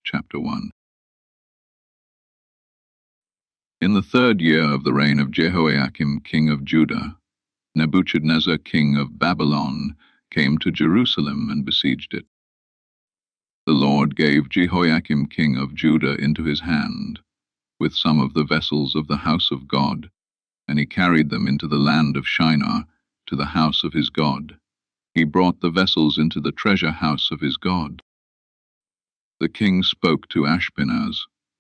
Chapter 1. In the 3rd year of the reign of Jehoiakim king of Judah, Nebuchadnezzar king of Babylon came to Jerusalem and besieged it. The Lord gave Jehoiakim king of Judah into his hand, with some of the vessels of the house of God, and he carried them into the land of Shinar, to the house of his God. He brought the vessels into the treasure house of his God. The king spoke to Ashpenaz,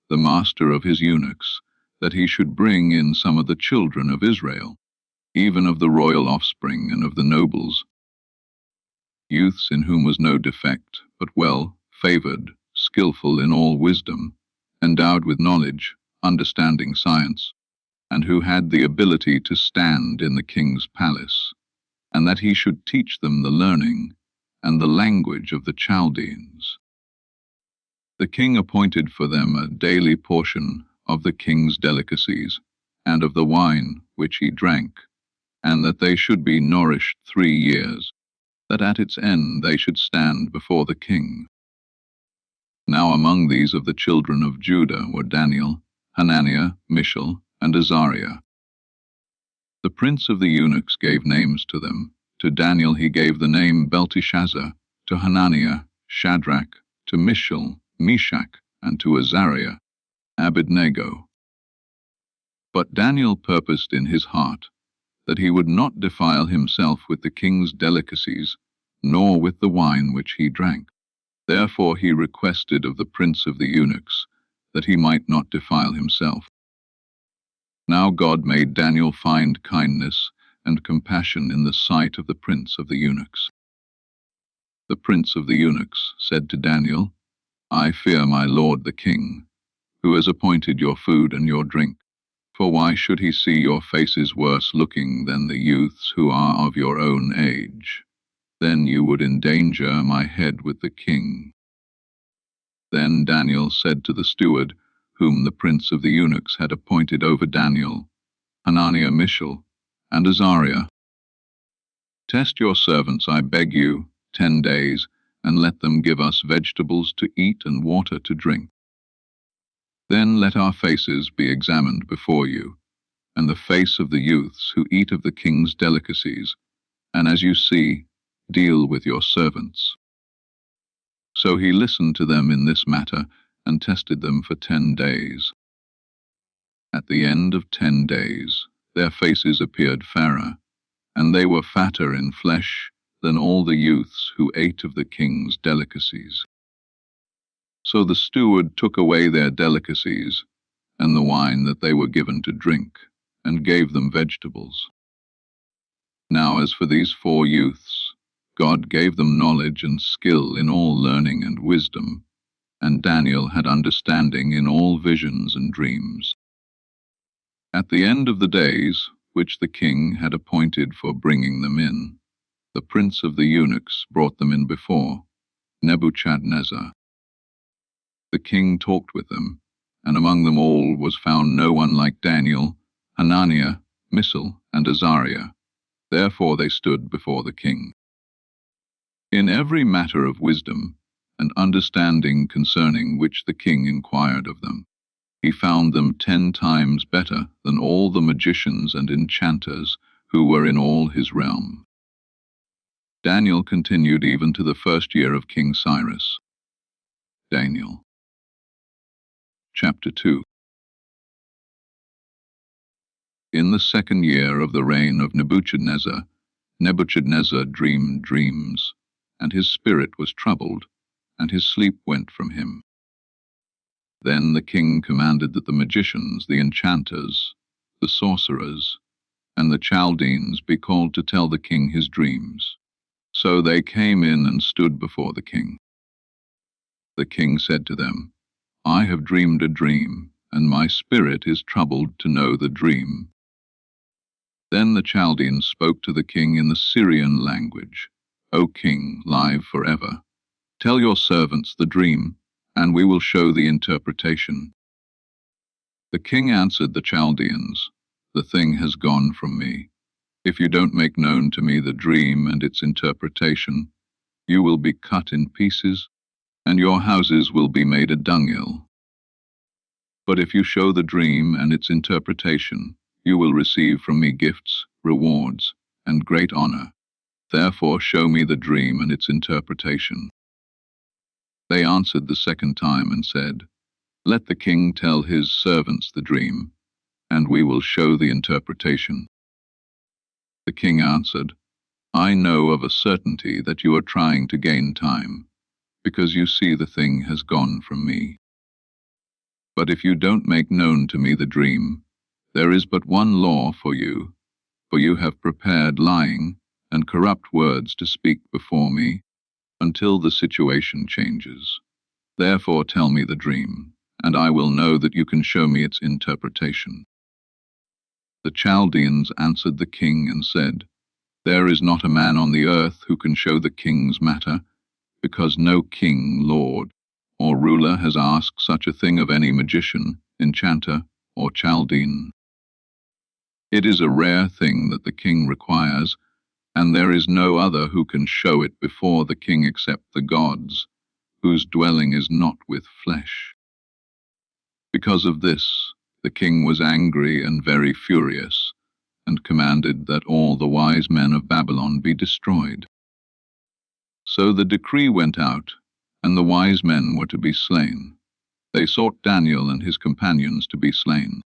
the master of his eunuchs, that he should bring in some of the children of Israel, even of the royal offspring and of the nobles, youths in whom was no defect, but well favored, skillful in all wisdom, endowed with knowledge, understanding science, and who had the ability to stand in the king's palace, and that he should teach them the learning and the language of the Chaldeans. The king appointed for them a daily portion of the king's delicacies, and of the wine which he drank, and that they should be nourished 3 years, that at its end they should stand before the king. Now among these of the children of Judah were Daniel, Hananiah, Mishael, and Azariah. The prince of the eunuchs gave names to them. To Daniel he gave the name Belshazzar, to Hananiah, Shadrach, to Mishael, Meshach, and to Azariah, Abednego. But Daniel purposed in his heart that he would not defile himself with the king's delicacies, nor with the wine which he drank. Therefore he requested of the prince of the eunuchs that he might not defile himself. Now God made Daniel find kindness and compassion in the sight of the prince of the eunuchs. The prince of the eunuchs said to Daniel, I fear my lord the king, who has appointed your food and your drink. For why should he see your faces worse looking than the youths who are of your own age? Then you would endanger my head with the king. Then Daniel said to the steward, whom the prince of the eunuchs had appointed over Daniel, Hananiah, Mishael, and Azariah, Test your servants, I beg you, 10 days, and let them give us vegetables to eat and water to drink. Then let our faces be examined before you, and the face of the youths who eat of the king's delicacies, and as you see, deal with your servants. So he listened to them in this matter, and tested them for 10 days. At the end of 10 days, their faces appeared fairer, and they were fatter in flesh than all the youths who ate of the king's delicacies. So the steward took away their delicacies, and the wine that they were given to drink, and gave them vegetables. Now as for these 4 youths, God gave them knowledge and skill in all learning and wisdom, and Daniel had understanding in all visions and dreams. At the end of the days, which the king had appointed for bringing them in, the prince of the eunuchs brought them in before Nebuchadnezzar. The king talked with them, and among them all was found no one like Daniel, Hananiah, Mishael, and Azariah. Therefore they stood before the king. In every matter of wisdom and understanding concerning which the king inquired of them, he found them 10 times better than all the magicians and enchanters who were in all his realm. Daniel continued even to the 1st year of King Cyrus. Daniel. Chapter 2. In the 2nd year of the reign of Nebuchadnezzar, Nebuchadnezzar dreamed dreams, and his spirit was troubled, and his sleep went from him. Then the king commanded that the magicians, the enchanters, the sorcerers, and the Chaldeans be called to tell the king his dreams. So they came in and stood before the king. The king said to them, I have dreamed a dream, and my spirit is troubled to know the dream. Then the Chaldeans spoke to the king in the Syrian language, O king, live forever, tell your servants the dream, and we will show the interpretation. The king answered the Chaldeans, The thing has gone from me. If you don't make known to me the dream and its interpretation, you will be cut in pieces and your houses will be made a dunghill. But if you show the dream and its interpretation, you will receive from me gifts, rewards, and great honor. Therefore show me the dream and its interpretation." They answered the second time and said, "Let the king tell his servants the dream, and we will show the interpretation." The king answered, "I know of a certainty that you are trying to gain time, because you see the thing has gone from me. But if you don't make known to me the dream, there is but one law for you have prepared lying and corrupt words to speak before me, until the situation changes. Therefore tell me the dream, and I will know that you can show me its interpretation." The Chaldeans answered the king and said, "There is not a man on the earth who can show the king's matter, because no king, lord, or ruler has asked such a thing of any magician, enchanter, or Chaldean. It is a rare thing that the king requires, and there is no other who can show it before the king except the gods, whose dwelling is not with flesh." Because of this, the king was angry and very furious, and commanded that all the wise men of Babylon be destroyed. So the decree went out, and the wise men were to be slain. They sought Daniel and his companions to be slain.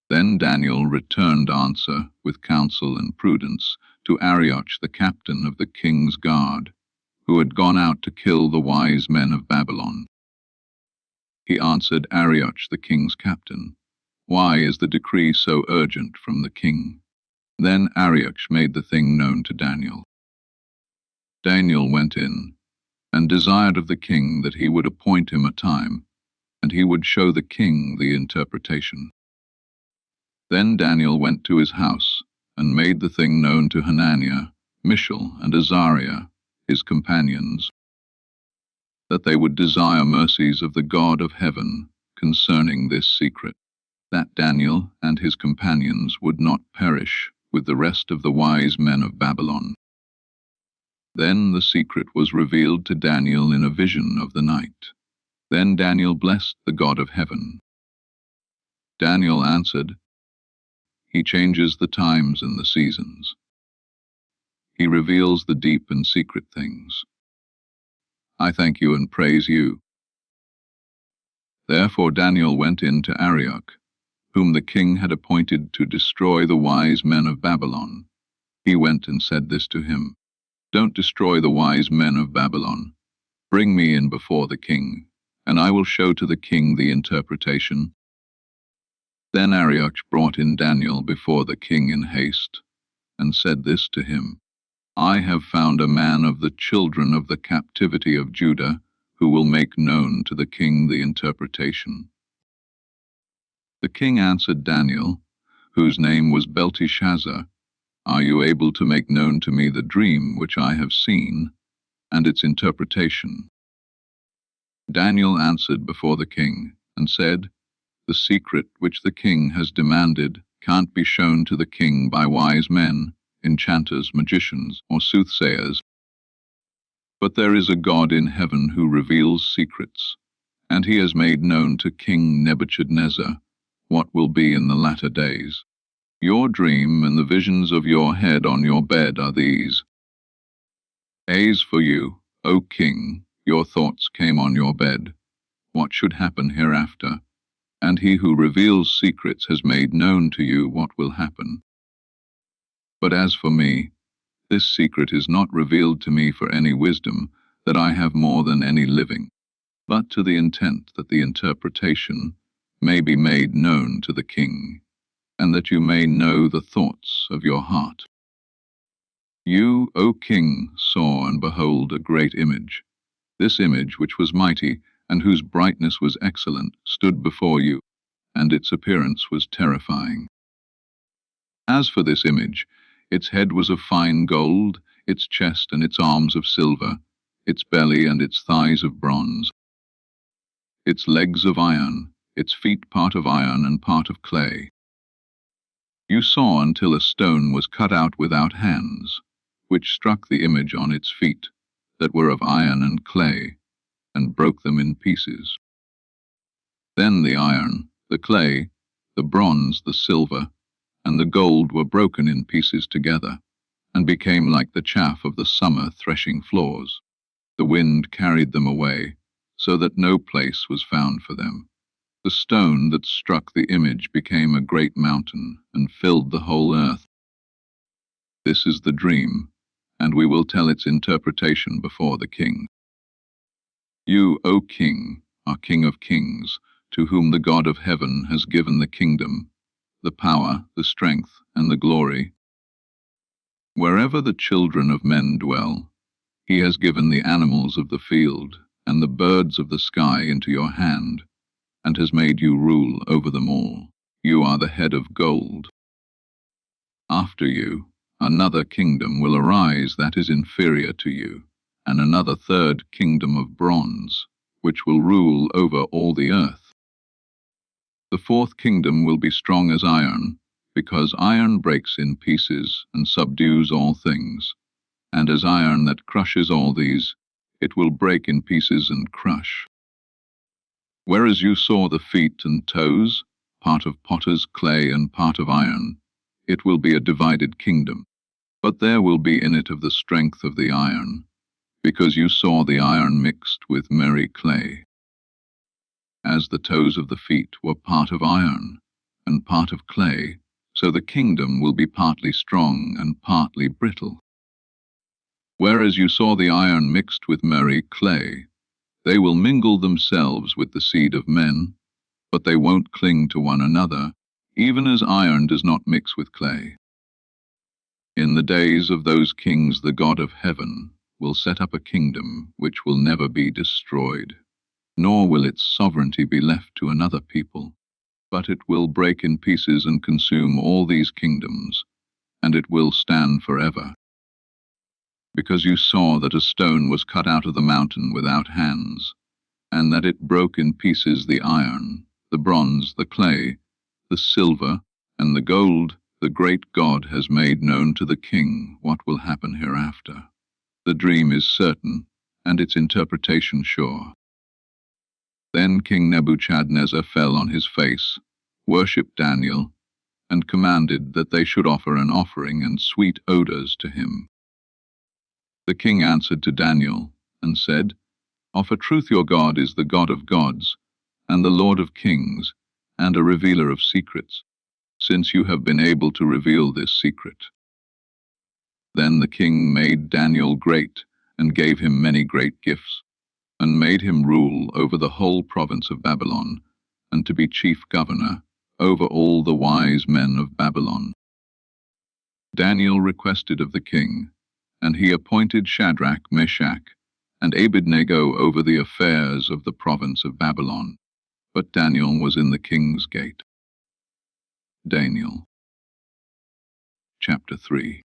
Then Daniel returned answer with counsel and prudence to Arioch, the captain of the king's guard, who had gone out to kill the wise men of Babylon. He answered Arioch, the king's captain, "Why is the decree so urgent from the king?" Then Arioch made the thing known to Daniel. Daniel went in, and desired of the king that he would appoint him a time, and he would show the king the interpretation. Then Daniel went to his house, and made the thing known to Hananiah, Mishael, and Azariah, his companions, that they would desire mercies of the God of heaven concerning this secret, that Daniel and his companions would not perish with the rest of the wise men of Babylon. Then the secret was revealed to Daniel in a vision of the night. Then Daniel blessed the God of heaven. Daniel answered, "He changes the times and the seasons. He reveals the deep and secret things. I thank you and praise you." Therefore Daniel went in to Arioch, whom the king had appointed to destroy the wise men of Babylon. He went and said this to him, "Don't destroy the wise men of Babylon. Bring me in before the king, and I will show to the king the interpretation." Then Arioch brought in Daniel before the king in haste, and said this to him, "I have found a man of the children of the captivity of Judah, who will make known to the king the interpretation." The king answered Daniel, whose name was Belshazzar, "Are you able to make known to me the dream which I have seen, and its interpretation?" Daniel answered before the king, and said, "The secret which the king has demanded can't be shown to the king by wise men, enchanters, magicians, or soothsayers. But there is a God in heaven who reveals secrets, and he has made known to King Nebuchadnezzar what will be in the latter days. Your dream and the visions of your head on your bed are these. As for you, O king, your thoughts came on your bed, what should happen hereafter, and he who reveals secrets has made known to you what will happen. But as for me, this secret is not revealed to me for any wisdom, that I have more than any living, but to the intent that the interpretation may be made known to the king, and that you may know the thoughts of your heart. You, O king, saw and behold a great image. This image, which was mighty, and whose brightness was excellent, stood before you, and its appearance was terrifying. As for this image, its head was of fine gold, its chest and its arms of silver, its belly and its thighs of bronze, its legs of iron, its feet part of iron and part of clay. You saw until a stone was cut out without hands, which struck the image on its feet, that were of iron and clay, and broke them in pieces. Then the iron, the clay, the bronze, the silver, and the gold were broken in pieces together, and became like the chaff of the summer threshing floors. The wind carried them away, so that no place was found for them. The stone that struck the image became a great mountain, and filled the whole earth. This is the dream, and we will tell its interpretation before the king. You, O king, are King of kings, to whom the God of heaven has given the kingdom, the power, the strength, and the glory. Wherever the children of men dwell, he has given the animals of the field and the birds of the sky into your hand, and has made you rule over them all. You are the head of gold. After you, another kingdom will arise that is inferior to you, and another third kingdom of bronze, which will rule over all the earth. The fourth kingdom will be strong as iron, because iron breaks in pieces and subdues all things, and as iron that crushes all these, it will break in pieces and crush. Whereas you saw the feet and toes, part of potter's clay and part of iron, it will be a divided kingdom, but there will be in it of the strength of the iron, because you saw the iron mixed with merry clay. As the toes of the feet were part of iron and part of clay, so the kingdom will be partly strong and partly brittle. Whereas you saw the iron mixed with merry clay, they will mingle themselves with the seed of men, but they won't cling to one another, even as iron does not mix with clay. In the days of those kings the God of heaven will set up a kingdom which will never be destroyed, nor will its sovereignty be left to another people, but it will break in pieces and consume all these kingdoms, and it will stand forever. Because you saw that a stone was cut out of the mountain without hands, and that it broke in pieces the iron, the bronze, the clay, the silver, and the gold, the great God has made known to the king what will happen hereafter. The dream is certain, and its interpretation sure. Then King Nebuchadnezzar fell on his face, worshipped Daniel, and commanded that they should offer an offering and sweet odors to him. The king answered to Daniel, and said, Of a truth your God is the God of gods, and the Lord of kings, and a revealer of secrets, since you have been able to reveal this secret. Then the king made Daniel great, and gave him many great gifts, and made him rule over the whole province of Babylon, and to be chief governor over all the wise men of Babylon. Daniel requested of the king, and he appointed Shadrach, Meshach, and Abednego over the affairs of the province of Babylon. But Daniel was in the king's gate. Daniel. Chapter 3.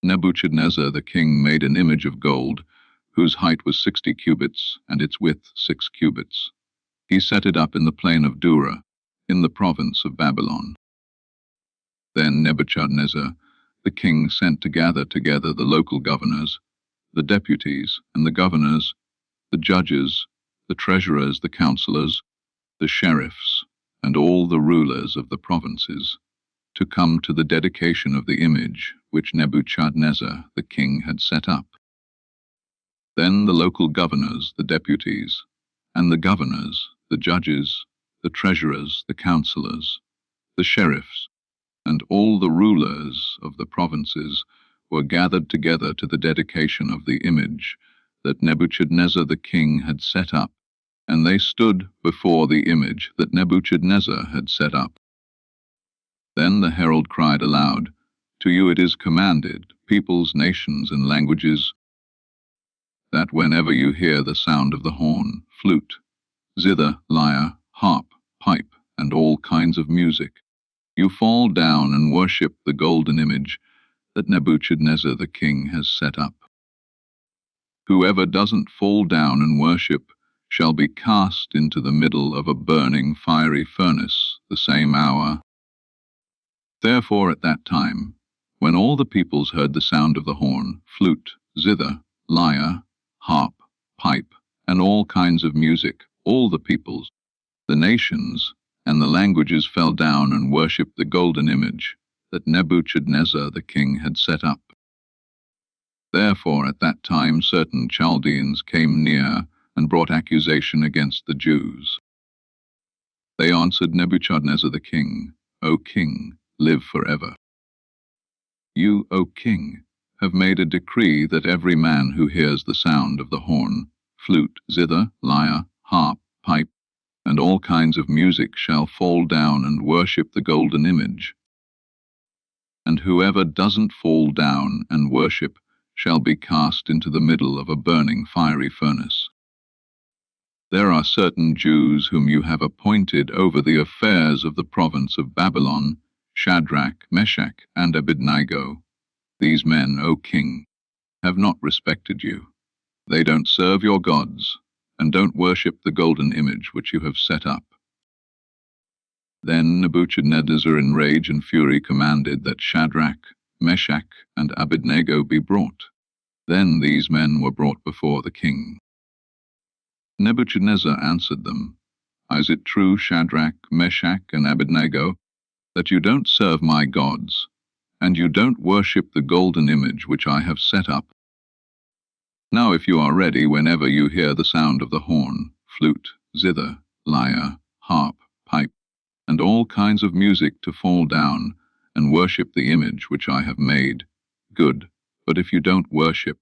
Nebuchadnezzar the king made an image of gold, whose height was 60 cubits, and its width 6 cubits. He set it up in the plain of Dura, in the province of Babylon. Then Nebuchadnezzar the king sent to gather together the local governors, the deputies, and the governors, the judges, the treasurers, the counselors, the sheriffs, and all the rulers of the provinces, to come to the dedication of the image which Nebuchadnezzar the king had set up. Then the local governors, the deputies, and the governors, the judges, the treasurers, the counselors, the sheriffs, and all the rulers of the provinces were gathered together to the dedication of the image that Nebuchadnezzar the king had set up, and they stood before the image that Nebuchadnezzar had set up. Then the herald cried aloud, To you it is commanded, peoples, nations, and languages, that whenever you hear the sound of the horn, flute, zither, lyre, harp, pipe, and all kinds of music, you fall down and worship the golden image that Nebuchadnezzar the king has set up. Whoever doesn't fall down and worship shall be cast into the middle of a burning fiery furnace the same hour. Therefore at that time, when all the peoples heard the sound of the horn, flute, zither, lyre, harp, pipe, and all kinds of music. All the peoples, the nations, and the languages fell down and worshipped the golden image that Nebuchadnezzar the king had set up. Therefore at that time certain Chaldeans came near and brought accusation against the Jews. They answered Nebuchadnezzar the king, O king, live forever. You, O king, have made a decree that every man who hears the sound of the horn, flute, zither, lyre, harp, pipe, and all kinds of music shall fall down and worship the golden image. And whoever doesn't fall down and worship shall be cast into the middle of a burning fiery furnace. There are certain Jews whom you have appointed over the affairs of the province of Babylon, Shadrach, Meshach, and Abednego. These men, O king, have not respected you. They don't serve your gods, and don't worship the golden image which you have set up. Then Nebuchadnezzar in rage and fury commanded that Shadrach, Meshach, and Abednego be brought. Then these men were brought before the king. Nebuchadnezzar answered them, Is it true, Shadrach, Meshach, and Abednego, that you don't serve my gods, and you don't worship the golden image which I have set up? Now if you are ready whenever you hear the sound of the horn, flute, zither, lyre, harp, pipe, and all kinds of music to fall down and worship the image which I have made, good. But if you don't worship,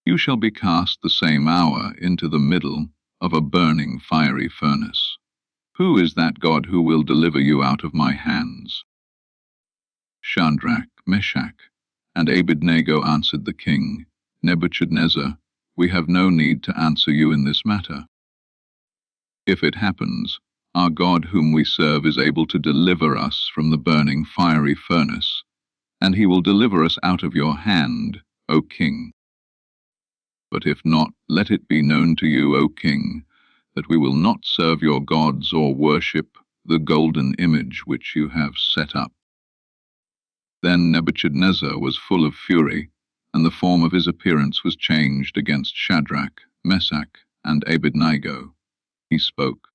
you shall be cast the same hour into the middle of a burning fiery furnace. Who is that God who will deliver you out of my hands? Shadrach, Meshach, and Abednego answered the king, Nebuchadnezzar, we have no need to answer you in this matter. If it happens, our God whom we serve is able to deliver us from the burning fiery furnace, and he will deliver us out of your hand, O king. But if not, let it be known to you, O king, that we will not serve your gods or worship the golden image which you have set up. Then Nebuchadnezzar was full of fury, and the form of his appearance was changed against Shadrach, Meshach, and Abednego. He spoke,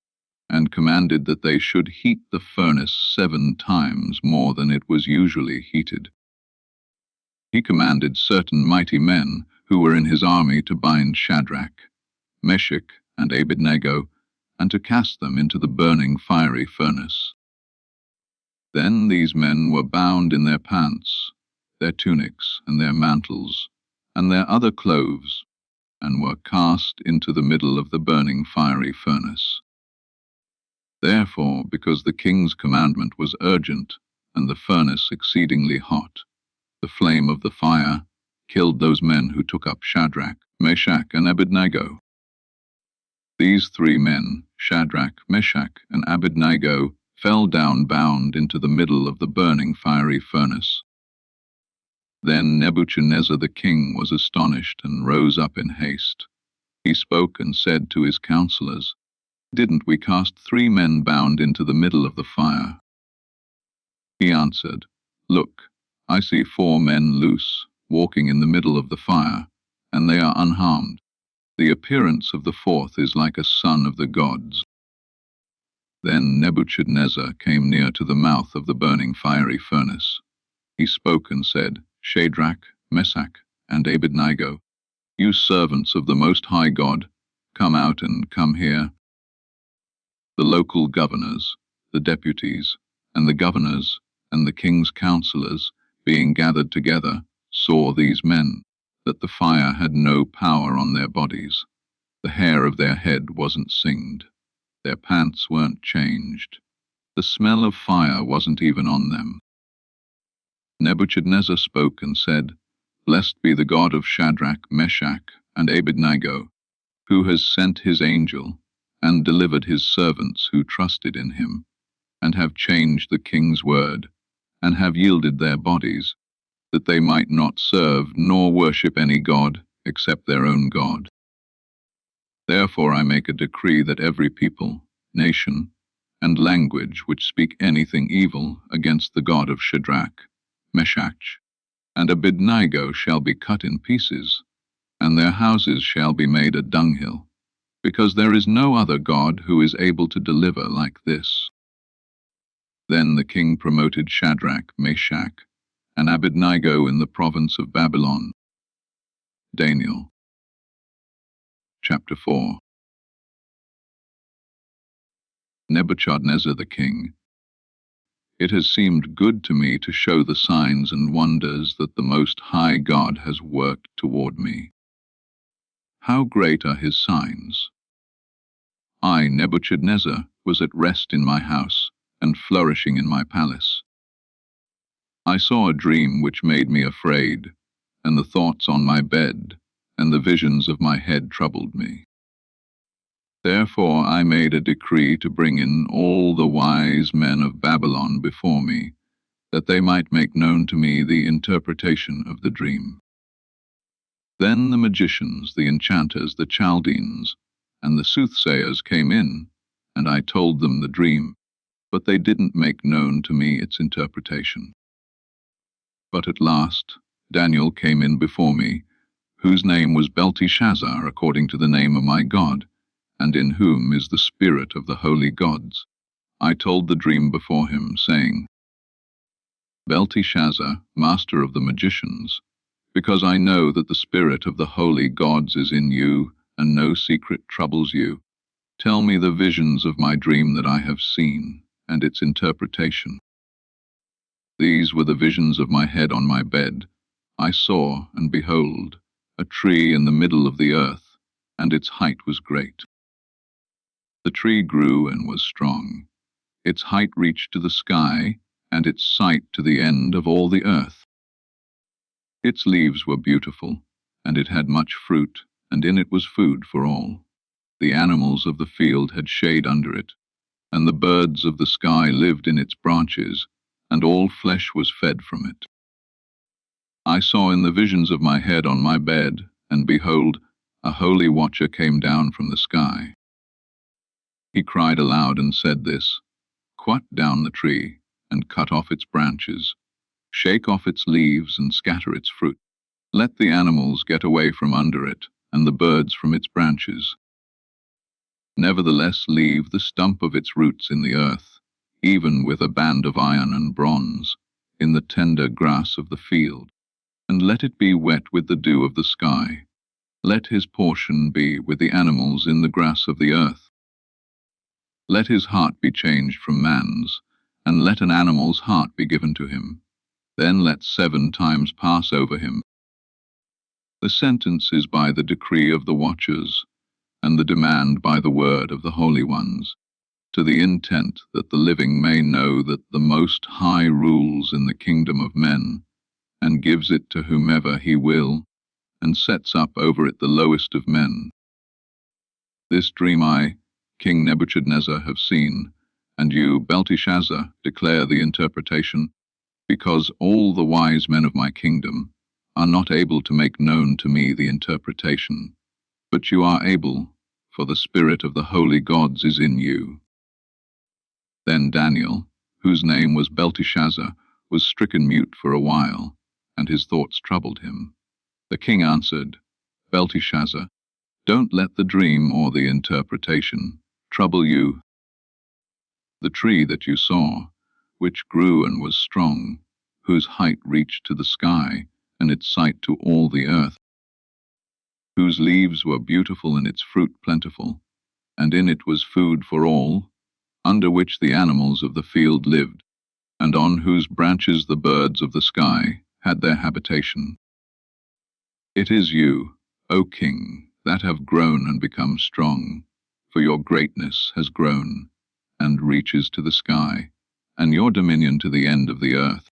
and commanded that they should heat the furnace 7 times more than it was usually heated. He commanded certain mighty men who were in his army to bind Shadrach, Meshach, and Abednego, and to cast them into the burning fiery furnace. Then these men were bound in their pants, their tunics, and their mantles, and their other clothes, and were cast into the middle of the burning fiery furnace. Therefore, because the king's commandment was urgent, and the furnace exceedingly hot, the flame of the fire killed those men who took up Shadrach, Meshach, and Abednego. These 3 men, Shadrach, Meshach, and Abednego, fell down bound into the middle of the burning fiery furnace. Then Nebuchadnezzar the king was astonished and rose up in haste. He spoke and said to his counselors, Didn't we cast 3 men bound into the middle of the fire? He answered, Look, I see 4 men loose, walking in the middle of the fire, and they are unharmed. The appearance of the 4th is like a son of the gods. Then Nebuchadnezzar came near to the mouth of the burning fiery furnace. He spoke and said, Shadrach, Meshach, and Abednego, you servants of the Most High God, come out and come here. The local governors, the deputies, and the governors, and the king's counselors, being gathered together, saw these men, that the fire had no power on their bodies. The hair of their head wasn't singed. Their pants weren't changed. The smell of fire wasn't even on them. Nebuchadnezzar spoke and said, Blessed be the God of Shadrach, Meshach, and Abednego, who has sent his angel and delivered his servants who trusted in him, and have changed the king's word, and have yielded their bodies, that they might not serve nor worship any god except their own God. Therefore I make a decree that every people, nation, and language which speak anything evil against the God of Shadrach, Meshach, and Abednego shall be cut in pieces, and and their houses shall be made a dunghill, because there is no other God who is able to deliver like this." Then the king promoted Shadrach, Meshach, and Abednego in the province of Babylon. Daniel. Chapter 4. Nebuchadnezzar the king. It has seemed good to me to show the signs and wonders that the Most High God has worked toward me. How great are his signs! I, Nebuchadnezzar, was at rest in my house and flourishing in my palace. I saw a dream which made me afraid, and the thoughts on my bed and the visions of my head troubled me. Therefore I made a decree to bring in all the wise men of Babylon before me, that they might make known to me the interpretation of the dream. Then the magicians, the enchanters, the Chaldeans, and the soothsayers came in, and I told them the dream, but they didn't make known to me its interpretation. But at last Daniel came in before me, whose name was Belshazzar, according to the name of my God, and in whom is the spirit of the holy gods. I told the dream before him, saying, "Belteshazzar, master of the magicians, because I know that the spirit of the holy gods is in you, and no secret troubles you, tell me the visions of my dream that I have seen, and its interpretation." These were the visions of my head on my bed. I saw, and behold, a tree in the middle of the earth, and its height was great. The tree grew and was strong. Its height reached to the sky, and its sight to the end of all the earth. Its leaves were beautiful, and it had much fruit, and in it was food for all. The animals of the field had shade under it, and the birds of the sky lived in its branches, and all flesh was fed from it. I saw in the visions of my head on my bed, and behold, a holy watcher came down from the sky. He cried aloud and said this, "Cut down the tree, and cut off its branches, shake off its leaves and scatter its fruit. Let the animals get away from under it, and the birds from its branches. Nevertheless leave the stump of its roots in the earth, even with a band of iron and bronze, in the tender grass of the field, and let it be wet with the dew of the sky. Let his portion be with the animals in the grass of the earth. Let his heart be changed from man's, and let an animal's heart be given to him. Then let 7 times pass over him. The sentence is by the decree of the watchers, and the demand by the word of the holy ones, to the intent that the living may know that the Most High rules in the kingdom of men, and gives it to whomever he will, and sets up over it the lowest of men. This dream I, King Nebuchadnezzar, have seen, and you, Belteshazzar, declare the interpretation, because all the wise men of my kingdom are not able to make known to me the interpretation, but you are able, for the spirit of the holy gods is in you." Then Daniel, whose name was Belteshazzar, was stricken mute for a while, and his thoughts troubled him. The king answered, "Belteshazzar, don't let the dream or the interpretation trouble you. The tree that you saw, which grew and was strong, whose height reached to the sky, and its sight to all the earth, whose leaves were beautiful and its fruit plentiful, and in it was food for all, under which the animals of the field lived, and on whose branches the birds of the sky had their habitation. It is you, O king, that have grown and become strong, for your greatness has grown, and reaches to the sky, and your dominion to the end of the earth."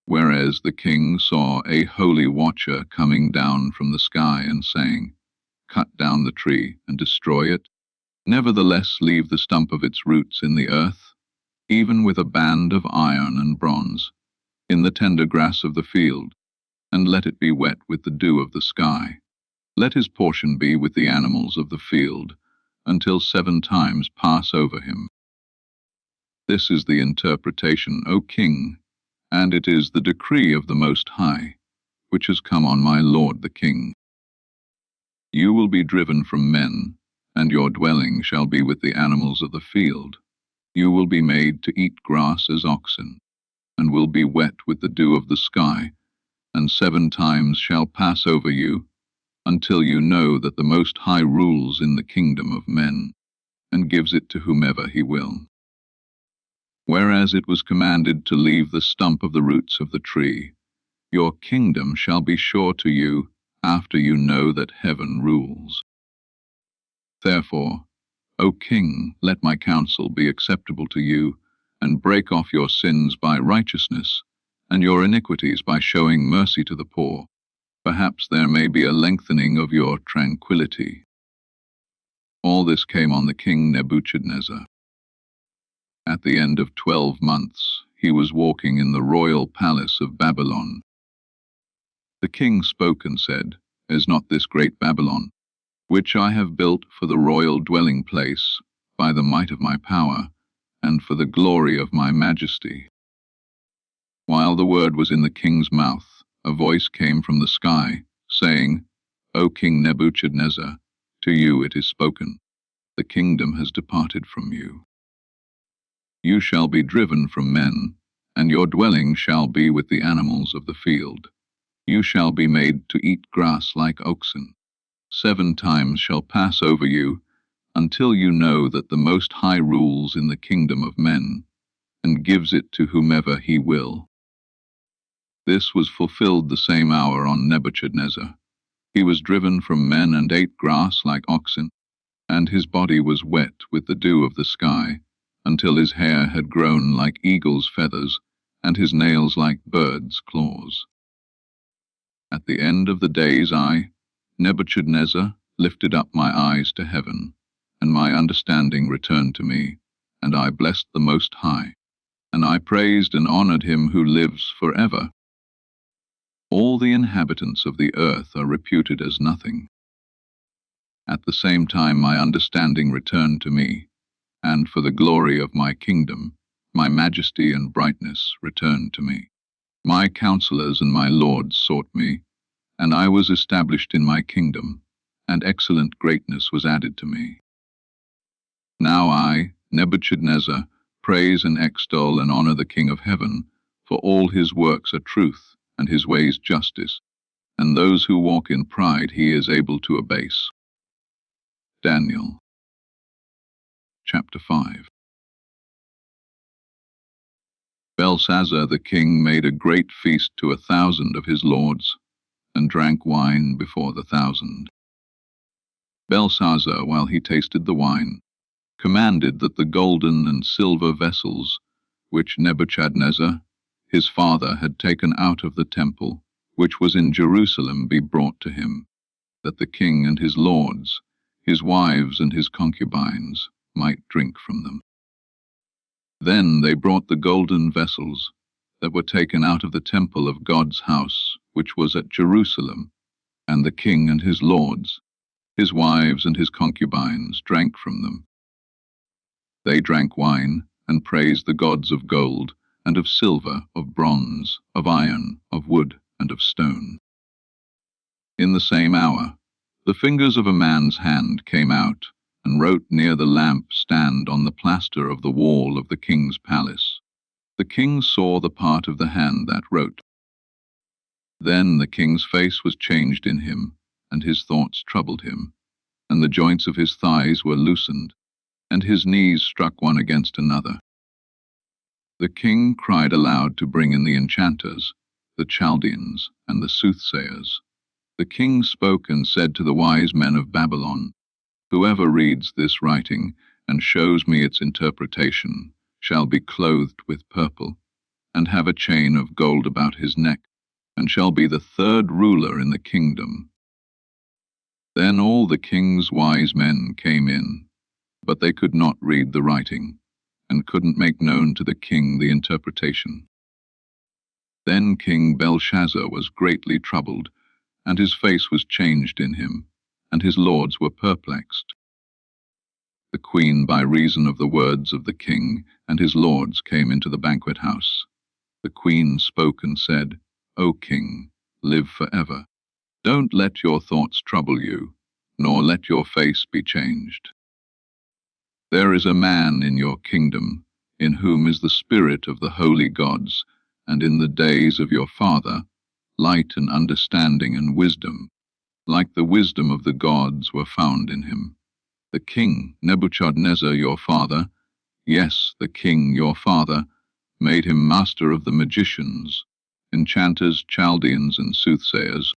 Whereas the king saw a holy watcher coming down from the sky and saying, "Cut down the tree and destroy it, nevertheless leave the stump of its roots in the earth, even with a band of iron and bronze, in the tender grass of the field, and let it be wet with the dew of the sky. Let his portion be with the animals of the field, until 7 times pass over him." This is the interpretation, O king, and it is the decree of the Most High, which has come on my lord the king. You will be driven from men, and your dwelling shall be with the animals of the field. You will be made to eat grass as oxen, and will be wet with the dew of the sky, and 7 times shall pass over you, until you know that the Most High rules in the kingdom of men, and gives it to whomever he will. Whereas it was commanded to leave the stump of the roots of the tree, your kingdom shall be sure to you after you know that heaven rules. Therefore, O king, let my counsel be acceptable to you, and break off your sins by righteousness, and your iniquities by showing mercy to the poor. Perhaps there may be a lengthening of your tranquility. All this came on the king Nebuchadnezzar. At the end of 12 months, he was walking in the royal palace of Babylon. The king spoke and said, Is not this great Babylon, which I have built for the royal dwelling place, by the might of my power, and for the glory of my majesty? While the word was in the king's mouth, a voice came from the sky, saying, O King Nebuchadnezzar, to you it is spoken, the kingdom has departed from you. You shall be driven from men, and your dwelling shall be with the animals of the field. You shall be made to eat grass like oxen. 7 times shall pass over you, until you know that the Most High rules in the kingdom of men, and gives it to whomever he will. This was fulfilled the same hour on Nebuchadnezzar. He was driven from men and ate grass like oxen, and his body was wet with the dew of the sky, until his hair had grown like eagle's feathers, and his nails like birds' claws. At the end of the days I, Nebuchadnezzar, lifted up my eyes to heaven, and my understanding returned to me, and I blessed the Most High, and I praised and honored him who lives forever. All the inhabitants of the earth are reputed as nothing. At the same time my understanding returned to me, and for the glory of my kingdom, my majesty and brightness returned to me. My counselors and my lords sought me, and I was established in my kingdom, and excellent greatness was added to me. Now I, Nebuchadnezzar, praise and extol and honor the King of heaven, for all his works are truth, and his ways justice, and those who walk in pride he is able to abase. Daniel Chapter 5. Belshazzar the king made a great feast to 1,000 of his lords, and drank wine before the 1,000. Belshazzar, while he tasted the wine, commanded that the golden and silver vessels, which Nebuchadnezzar, his father, had taken out of the temple, which was in Jerusalem, be brought to him, that the king and his lords, his wives and his concubines, might drink from them. Then they brought the golden vessels that were taken out of the temple of God's house, which was at Jerusalem, and the king and his lords, his wives and his concubines, drank from them. They drank wine, and praised the gods of gold, and of silver, of bronze, of iron, of wood, and of stone. In the same hour, the fingers of a man's hand came out, and wrote near the lamp stand on the plaster of the wall of the king's palace. The king saw the part of the hand that wrote. Then the king's face was changed in him, and his thoughts troubled him, and the joints of his thighs were loosened, and his knees struck one against another. The king cried aloud to bring in the enchanters, the Chaldeans, and the soothsayers. The king spoke and said to the wise men of Babylon, Whoever reads this writing and shows me its interpretation shall be clothed with purple, and have a chain of gold about his neck, and shall be the 3rd ruler in the kingdom. Then all the king's wise men came in, but they could not read the writing, and couldn't make known to the king the interpretation. Then King Belshazzar was greatly troubled, and his face was changed in him, and his lords were perplexed. The queen, by reason of the words of the king and his lords, came into the banquet house. The queen spoke and said, O king, live forever. Don't let your thoughts trouble you, nor let your face be changed. There is a man in your kingdom, in whom is the spirit of the holy gods, and in the days of your father, light and understanding and wisdom, like the wisdom of the gods, were found in him. The king, Nebuchadnezzar your father, yes, the king your father, made him master of the magicians, enchanters, Chaldeans, and soothsayers,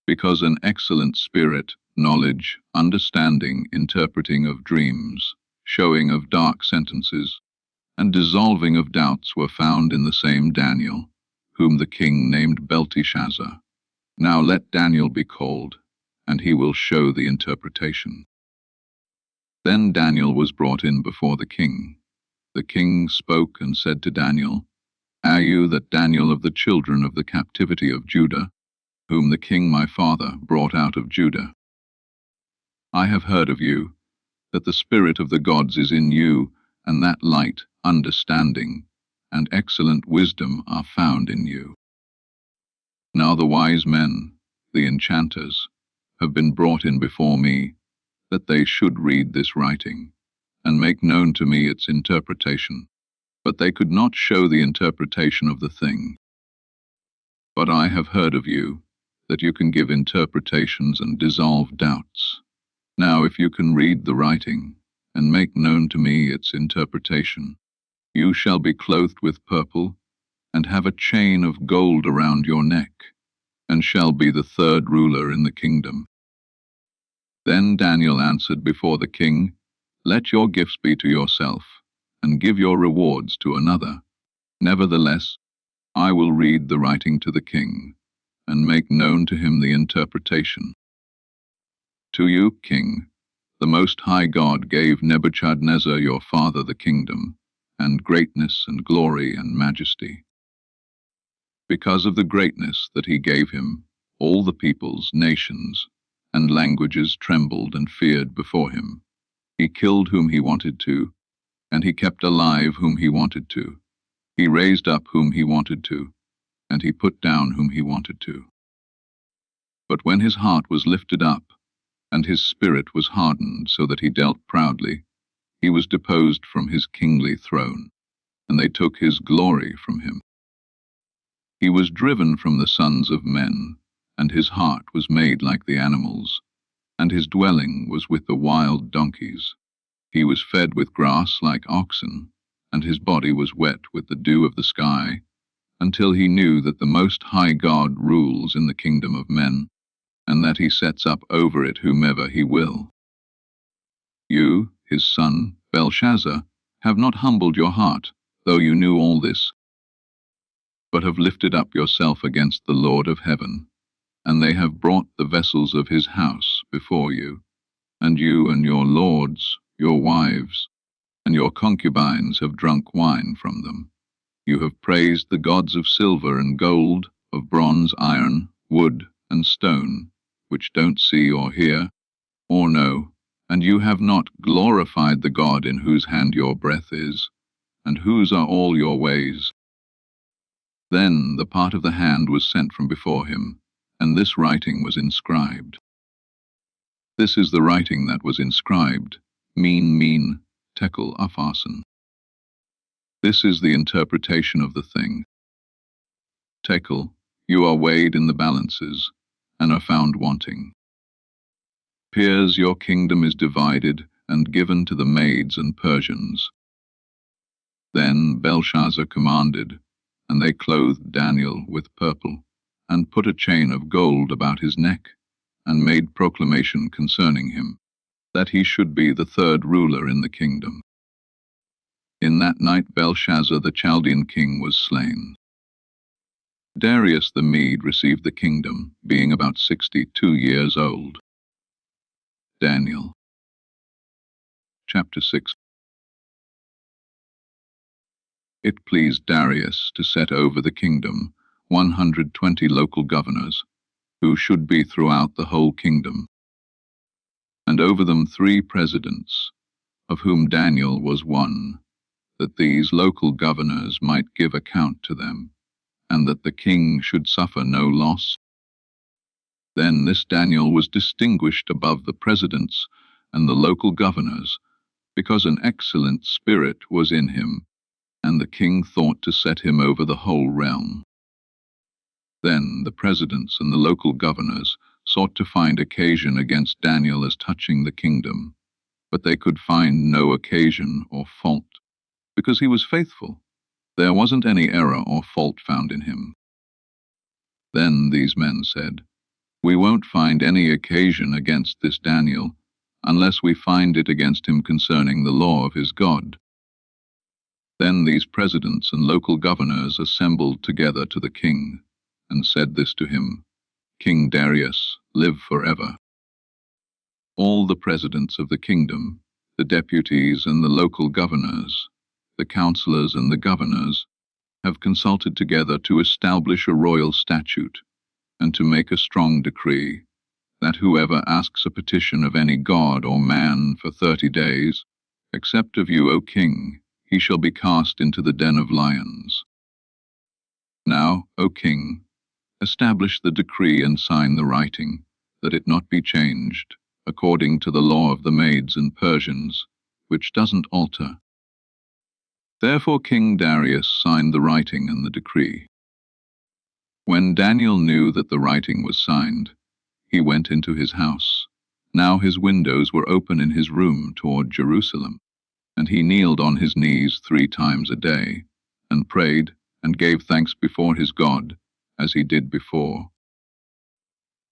because an excellent spirit, knowledge, understanding, interpreting of dreams, showing of dark sentences, and dissolving of doubts were found in the same Daniel, whom the king named Belshazzar. Now let Daniel be called, and he will show the interpretation. Then Daniel was brought in before the king. The king spoke and said to Daniel, Are you that Daniel of the children of the captivity of Judah, whom the king my father brought out of Judah? I have heard of you, that the spirit of the gods is in you, and that light, understanding, and excellent wisdom are found in you. Now the wise men, the enchanters, have been brought in before me, that they should read this writing, and make known to me its interpretation. But they could not show the interpretation of the thing. But I have heard of you, that you can give interpretations and dissolve doubts. Now if you can read the writing, and make known to me its interpretation, you shall be clothed with purple, and have a chain of gold around your neck, and shall be the third ruler in the kingdom. Then Daniel answered before the king, Let your gifts be to yourself, and give your rewards to another. Nevertheless, I will read the writing to the king, and make known to him the interpretation. To you, king, the Most High God gave Nebuchadnezzar your father the kingdom, and greatness and glory and majesty. Because of the greatness that he gave him, all the peoples, nations, and languages trembled and feared before him. He killed whom he wanted to, and he kept alive whom he wanted to. He raised up whom he wanted to, and he put down whom he wanted to. But when his heart was lifted up, and his spirit was hardened so that he dealt proudly, he was deposed from his kingly throne, and they took his glory from him. He was driven from the sons of men, and his heart was made like the animals, and his dwelling was with the wild donkeys. He was fed with grass like oxen, and his body was wet with the dew of the sky, until he knew that the Most High God rules in the kingdom of men, and that he sets up over it whomever he will. You, his son, Belshazzar, have not humbled your heart, though you knew all this, but have lifted up yourself against the Lord of heaven, and they have brought the vessels of his house before you, and you and your lords, your wives, and your concubines have drunk wine from them. You have praised the gods of silver and gold, of bronze, iron, wood, and stone, which don't see or hear, or know, and you have not glorified the God in whose hand your breath is, and whose are all your ways. Then the part of the hand was sent from before him, and this writing was inscribed. This is the writing that was inscribed, Min, Tekel Upharsin. This is the interpretation of the thing. Tekel, you are weighed in the balances, and are found wanting. Peers, your kingdom is divided and given to the Medes and Persians. Then Belshazzar commanded, and they clothed Daniel with purple, and put a chain of gold about his neck, and made proclamation concerning him, that he should be the third ruler in the kingdom. In that night Belshazzar the Chaldean king was slain. Darius the Mede received the kingdom, being about 62 years old. Daniel. Chapter 6. It pleased Darius to set over the kingdom 120 local governors, who should be throughout the whole kingdom, and over them 3 presidents, of whom Daniel was one, that these local governors might give account to them, and that the king should suffer no loss. Then this Daniel was distinguished above the presidents and the local governors, because an excellent spirit was in him, and the king thought to set him over the whole realm. Then the presidents and the local governors sought to find occasion against Daniel as touching the kingdom, but they could find no occasion or fault, because he was faithful. There wasn't any error or fault found in him. Then these men said, "We won't find any occasion against this Daniel, unless we find it against him concerning the law of his God." Then these presidents and local governors assembled together to the king, and said this to him, "King Darius, live forever. All the presidents of the kingdom, the deputies and the local governors, the counselors and the governors, have consulted together to establish a royal statute, and to make a strong decree, that whoever asks a petition of any god or man for 30 days, except of you, O king, he shall be cast into the den of lions. Now, O king, establish the decree and sign the writing, that it not be changed, according to the law of the Medes and Persians, which doesn't alter." Therefore King Darius signed the writing and the decree. When Daniel knew that the writing was signed, he went into his house. Now his windows were open in his room toward Jerusalem, and he kneeled on his knees 3 times a day, and prayed and gave thanks before his God, as he did before.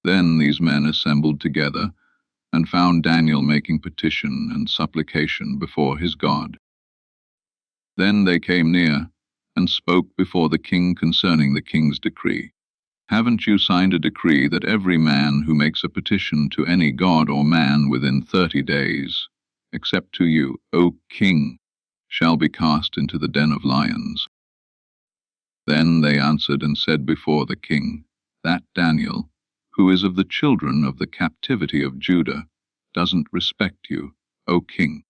Then these men assembled together, and found Daniel making petition and supplication before his God. Then they came near, and spoke before the king concerning the king's decree. "Haven't you signed a decree that every man who makes a petition to any god or man within 30 days, except to you, O king, shall be cast into the den of lions?" Then they answered and said before the king, "That Daniel, who is of the children of the captivity of Judah, doesn't respect you, O king,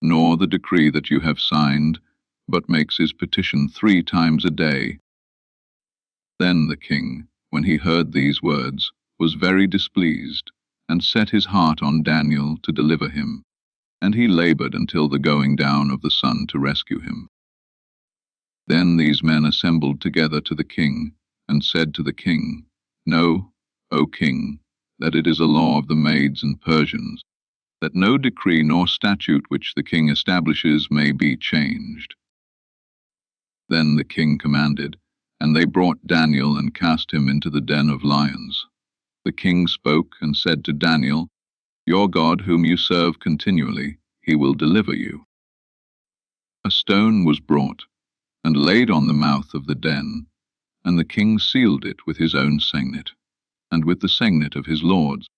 nor the decree that you have signed, but makes his petition 3 times a day." Then the king, when he heard these words, was very displeased, and set his heart on Daniel to deliver him, and he labored until the going down of the sun to rescue him. Then these men assembled together to the king, and said to the king, "Know, O king, that it is a law of the Medes and Persians, that no decree nor statute which the king establishes may be changed." Then the king commanded, and they brought Daniel and cast him into the den of lions. The king spoke and said to Daniel, "Your God, whom you serve continually, he will deliver you." A stone was brought, and laid on the mouth of the den, and the king sealed it with his own signet, and with the signet of his lords,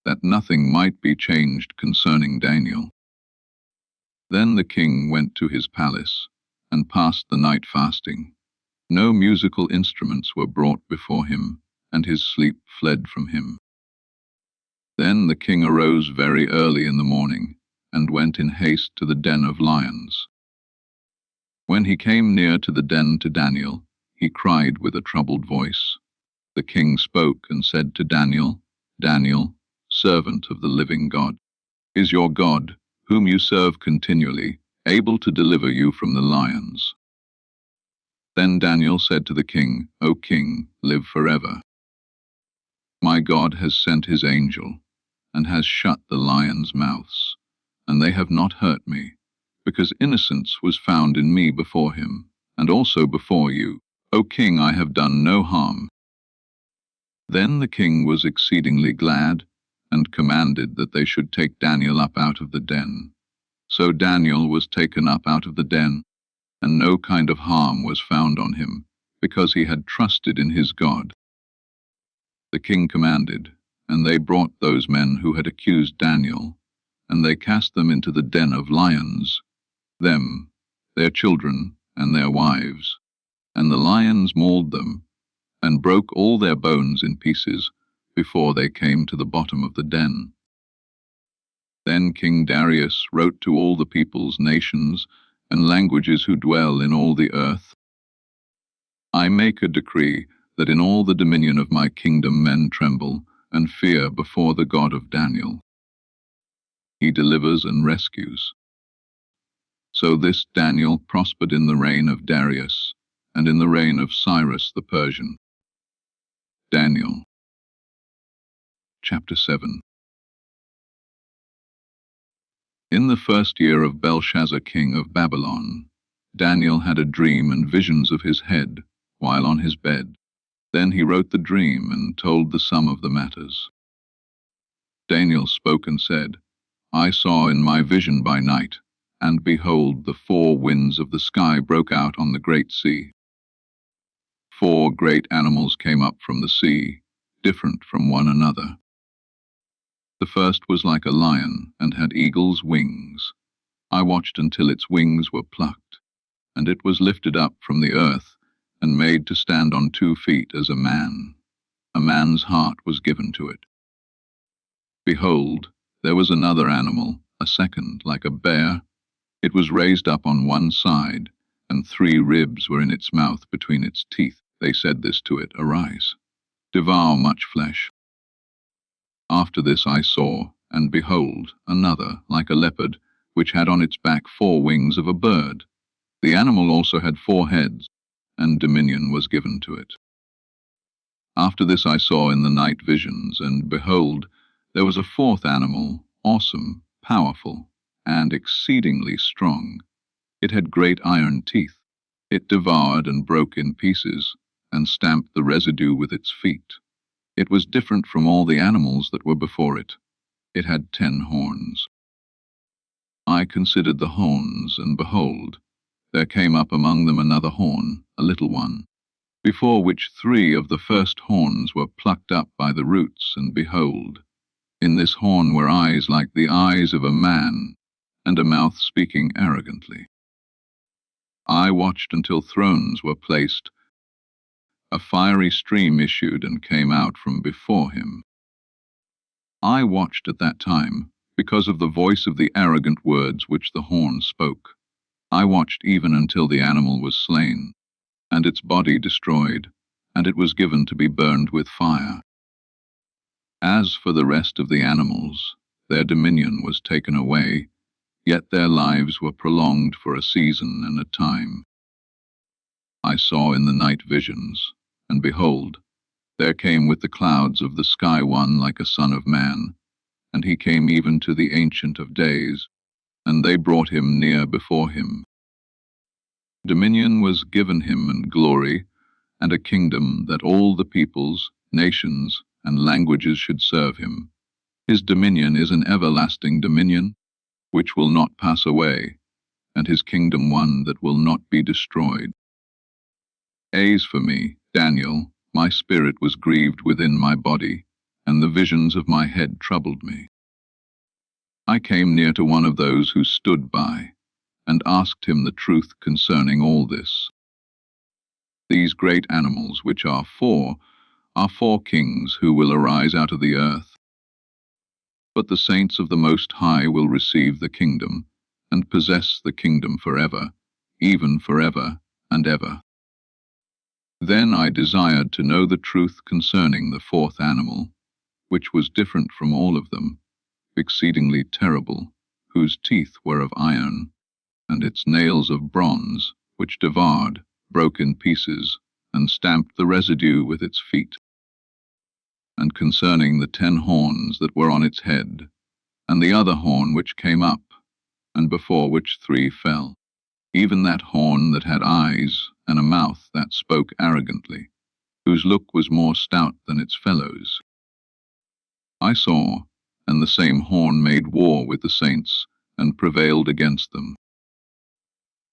that nothing might be changed concerning Daniel. Then the king went to his palace, and passed the night fasting. No musical instruments were brought before him, and his sleep fled from him. Then the king arose very early in the morning, and went in haste to the den of lions. When he came near to the den to Daniel, he cried with a troubled voice. The king spoke and said to Daniel, "Daniel, servant of the living God, is your God, whom you serve continually, able to deliver you from the lions?" Then Daniel said to the king, "O king, live forever. My God has sent his angel, and has shut the lions' mouths, and they have not hurt me, because innocence was found in me before him, and also before you. O king, I have done no harm." Then the king was exceedingly glad, and commanded that they should take Daniel up out of the den. So Daniel was taken up out of the den, and no kind of harm was found on him, because he had trusted in his God. The king commanded, and they brought those men who had accused Daniel, and they cast them into the den of lions, them, their children, and their wives. And the lions mauled them, and broke all their bones in pieces, before they came to the bottom of the den. Then King Darius wrote to all the peoples, nations, and languages who dwell in all the earth, "I make a decree that in all the dominion of my kingdom men tremble, and fear before the God of Daniel. He delivers and rescues. So this Daniel prospered in the reign of Darius, and in the reign of Cyrus the Persian. Daniel, chapter 7. In the first year of Belshazzar king of Babylon, Daniel had a dream and visions of his head while on his bed. Then he wrote the dream and told the sum of the matters. Daniel spoke and said, I saw in my vision by night, and behold, the four winds of the sky broke out on the great sea. 4 great animals came up from the sea, different from one another. The first was like a lion and had eagle's wings. I watched until its wings were plucked, and it was lifted up from the earth and made to stand on 2 feet as a man. A man's heart was given to it. Behold, there was another animal, a second, like a bear. It was raised up on one side, and 3 ribs were in its mouth between its teeth. They said this to it, Arise, devour much flesh. After this I saw, and behold, another, like a leopard, which had on its back 4 wings of a bird. The animal also had 4 heads, and dominion was given to it. After this I saw in the night visions, and behold, there was a 4th animal, awesome, powerful, and exceedingly strong. It had great iron teeth. It devoured and broke in pieces, and stamped the residue with its feet. It was different from all the animals that were before it. It had 10 horns. I considered the horns, and behold, there came up among them another horn, a little one, before which 3 of the first horns were plucked up by the roots, and behold, in this horn were eyes like the eyes of a man, and a mouth speaking arrogantly. I watched until thrones were placed. A fiery stream issued and came out from before him. I watched at that time, because of the voice of the arrogant words which the horn spoke. I watched even until the animal was slain, and its body destroyed, and it was given to be burned with fire. As for the rest of the animals, their dominion was taken away, yet their lives were prolonged for a season and a time. I saw in the night visions, and behold, there came with the clouds of the sky one like a son of man, and he came even to the Ancient of Days, and they brought him near before him. Dominion was given him, and glory, and a kingdom that all the peoples, nations, and languages should serve him. His dominion is an everlasting dominion, which will not pass away, and his kingdom one that will not be destroyed. As for me, Daniel, my spirit was grieved within my body, and the visions of my head troubled me. I came near to one of those who stood by, and asked him the truth concerning all this. These great animals, which are 4 kings who will arise out of the earth. But the saints of the Most High will receive the kingdom, and possess the kingdom forever, even forever and ever. Then I desired to know the truth concerning the 4th animal, which was different from all of them, exceedingly terrible, whose teeth were of iron, and its nails of bronze, which devoured, broke in pieces, and stamped the residue with its feet. And concerning the 10 horns that were on its head, and the other horn which came up, and before which 3 fell, even that horn that had eyes and a mouth that spoke arrogantly, whose look was more stout than its fellows. I saw, and the same horn made war with the saints, and prevailed against them,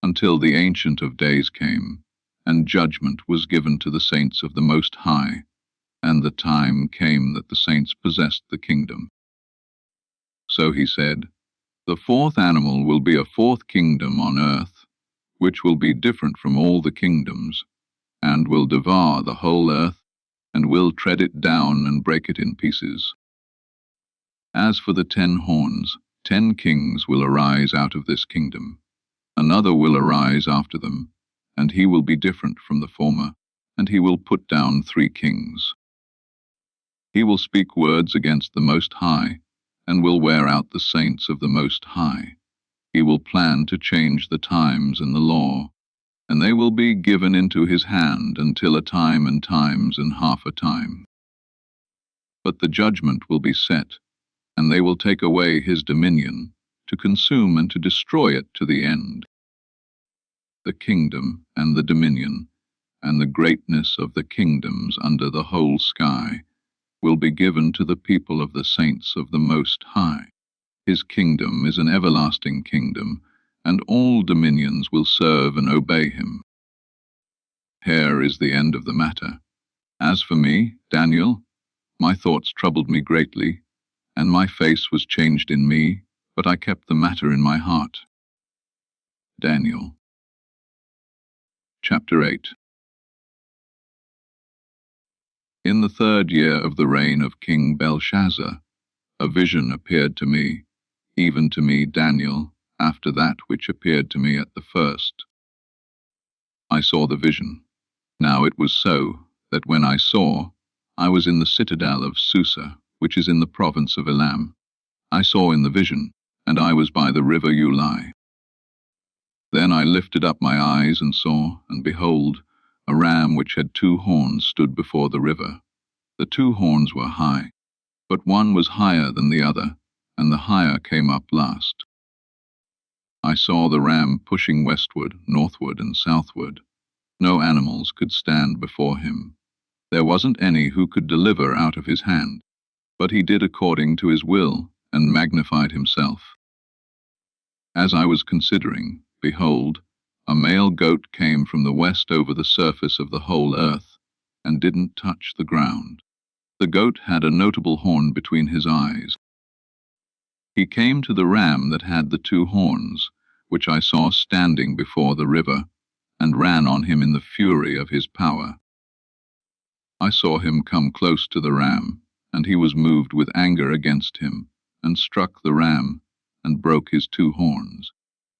until the Ancient of Days came, and judgment was given to the saints of the Most High, and the time came that the saints possessed the kingdom. So he said, The 4th animal will be a 4th kingdom on earth, which will be different from all the kingdoms, and will devour the whole earth, and will tread it down and break it in pieces. As for the 10 horns, 10 kings will arise out of this kingdom. Another will arise after them, and he will be different from the former, and he will put down 3 kings. He will speak words against the Most High, and will wear out the saints of the Most High. He will plan to change the times and the law, and they will be given into his hand until a time and times and half a time. But the judgment will be set, and they will take away his dominion, to consume and to destroy it to the end. The kingdom and the dominion, and the greatness of the kingdoms under the whole sky, will be given to the people of the saints of the Most High. His kingdom is an everlasting kingdom, and all dominions will serve and obey him. Here is the end of the matter. As for me, Daniel, my thoughts troubled me greatly, and my face was changed in me, but I kept the matter in my heart. Daniel. Chapter 8. In the 3rd year of the reign of King Belshazzar, a vision appeared to me, even to me, Daniel, after that which appeared to me at the first. I saw the vision. Now it was so, that when I saw, I was in the citadel of Susa, which is in the province of Elam. I saw in the vision, and I was by the river Ulai. Then I lifted up my eyes and saw, and behold, a ram which had 2 horns stood before the river. The 2 horns were high, but one was higher than the other, and the higher came up last. I saw the ram pushing westward, northward, and southward. No animals could stand before him. There wasn't any who could deliver out of his hand, but he did according to his will, and magnified himself. As I was considering, behold, a male goat came from the west over the surface of the whole earth, and didn't touch the ground. The goat had a notable horn between his eyes. He came to the ram that had the 2 horns, which I saw standing before the river, and ran on him in the fury of his power. I saw him come close to the ram, and he was moved with anger against him, and struck the ram, and broke his 2 horns.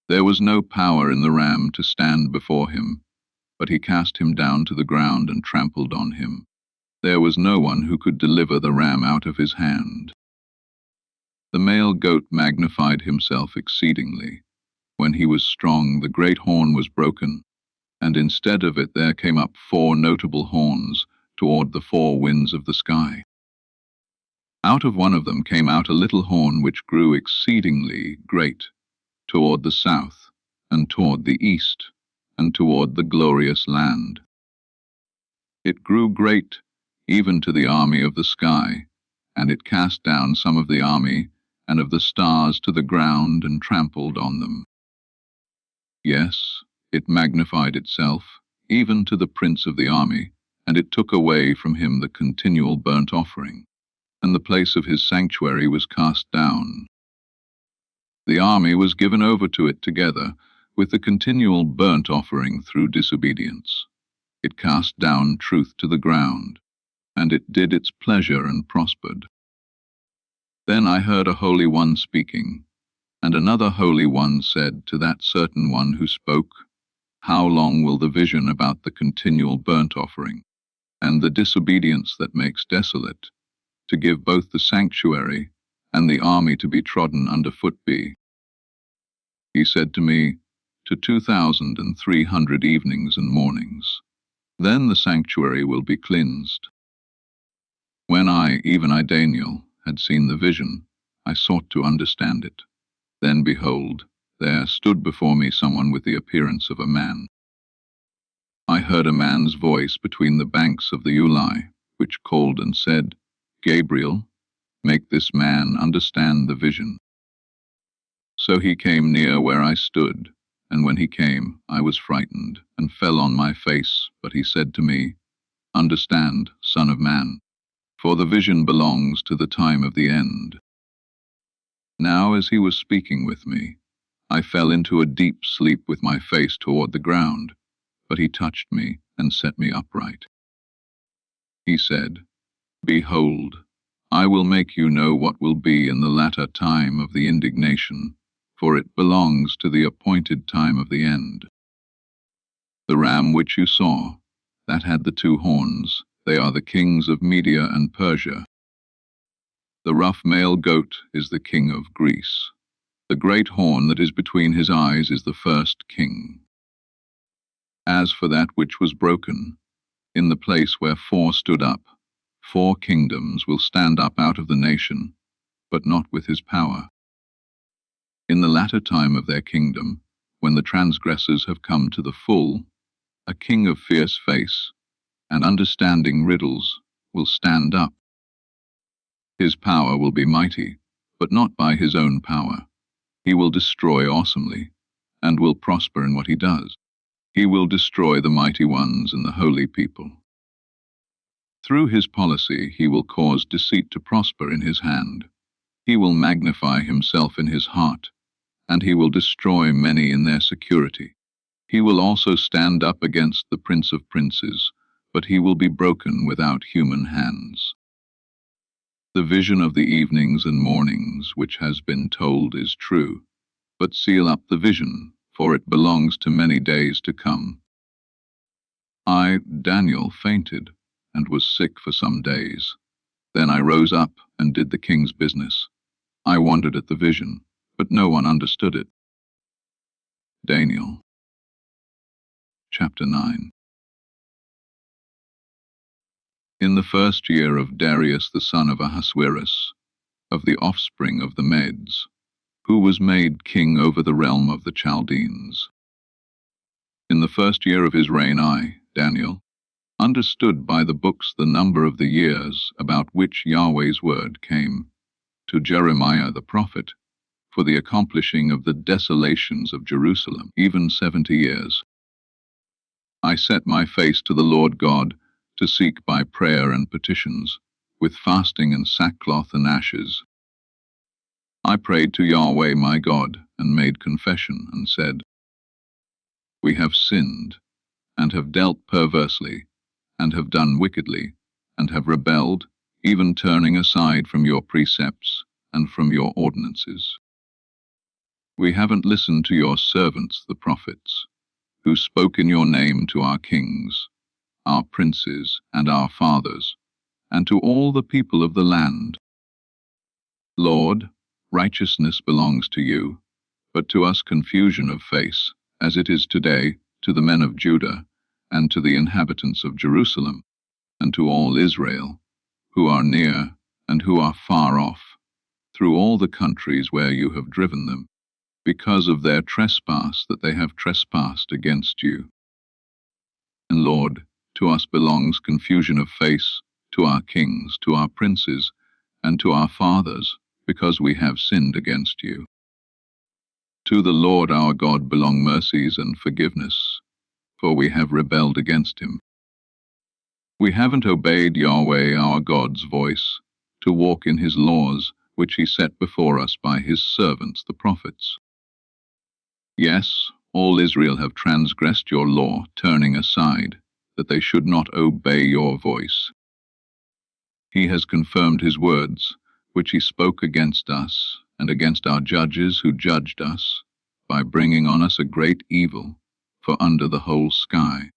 There was no power in the ram to stand before him, but he cast him down to the ground and trampled on him. There was no one who could deliver the ram out of his hand. The male goat magnified himself exceedingly. When he was strong, the great horn was broken, and instead of it there came up 4 notable horns toward the 4 winds of the sky. Out of one of them came out a little horn which grew exceedingly great, toward the south, and toward the east, and toward the glorious land. It grew great, even to the army of the sky, and it cast down some of the army and of the stars to the ground and trampled on them. Yes, it magnified itself, even to the prince of the army, and it took away from him the continual burnt offering, and the place of his sanctuary was cast down. The army was given over to it together with the continual burnt offering through disobedience. It cast down truth to the ground, and it did its pleasure and prospered. Then I heard a Holy One speaking, and another Holy One said to that certain one who spoke, "How long will the vision about the continual burnt offering, and the disobedience that makes desolate, to give both the sanctuary and the army to be trodden under foot be?" He said to me, "To 2,300 evenings and mornings. Then the sanctuary will be cleansed." When I, even I, Daniel, had seen the vision, I sought to understand it. Then behold, there stood before me someone with the appearance of a man. I heard a man's voice between the banks of the Ulai, which called and said, "Gabriel, make this man understand the vision." So he came near where I stood, and when he came, I was frightened, and fell on my face, but he said to me, "Understand, Son of Man, for the vision belongs to the time of the end." Now as he was speaking with me, I fell into a deep sleep with my face toward the ground, but he touched me and set me upright. He said, "Behold, I will make you know what will be in the latter time of the indignation, for it belongs to the appointed time of the end. The ram which you saw, that had the 2 horns, they are the kings of Media and Persia, The rough male goat is the king of Greece. The great horn that is between his eyes is the first king. As for that which was broken, in the place where four stood up, 4 kingdoms will stand up out of the nation, but not with his power. In the latter time of their kingdom, when the transgressors have come to the full, a king of fierce face and understanding riddles will stand up. His power will be mighty, but not by his own power. He will destroy awesomely, and will prosper in what he does. He will destroy the mighty ones and the holy people. Through his policy he will cause deceit to prosper in his hand. He will magnify himself in his heart, and he will destroy many in their security. He will also stand up against the Prince of Princes, but he will be broken without human hands. The vision of the evenings and mornings which has been told is true, but seal up the vision, for it belongs to many days to come. I, Daniel, fainted, and was sick for some days. Then I rose up and did the king's business. I wondered at the vision, but no one understood it. Daniel. Chapter 9. In the first year of Darius the son of Ahasuerus, of the offspring of the Medes, who was made king over the realm of the Chaldeans. In the first year of his reign I, Daniel, understood by the books the number of the years about which Yahweh's word came to Jeremiah the prophet, for the accomplishing of the desolations of Jerusalem, even 70 years. I set my face to the Lord God to seek by prayer and petitions, with fasting and sackcloth and ashes. I prayed to Yahweh my God, and made confession, and said, We have sinned, and have dealt perversely, and have done wickedly, and have rebelled, even turning aside from your precepts and from your ordinances. We haven't listened to your servants the prophets, who spoke in your name to our kings, our princes, and our fathers, and to all the people of the land. Lord, righteousness belongs to you, but to us confusion of face, as it is today, to the men of Judah, and to the inhabitants of Jerusalem, and to all Israel, who are near and who are far off, through all the countries where you have driven them, because of their trespass that they have trespassed against you. And Lord, to us belongs confusion of face, to our kings, to our princes, and to our fathers, because we have sinned against you. To the Lord our God belong mercies and forgiveness, for we have rebelled against him. We haven't obeyed Yahweh our God's voice, to walk in his laws, which he set before us by his servants the prophets. Yes, all Israel have transgressed your law, turning aside, that they should not obey your voice. He has confirmed his words, which he spoke against us, and against our judges who judged us, by bringing on us a great evil, for under the whole sky,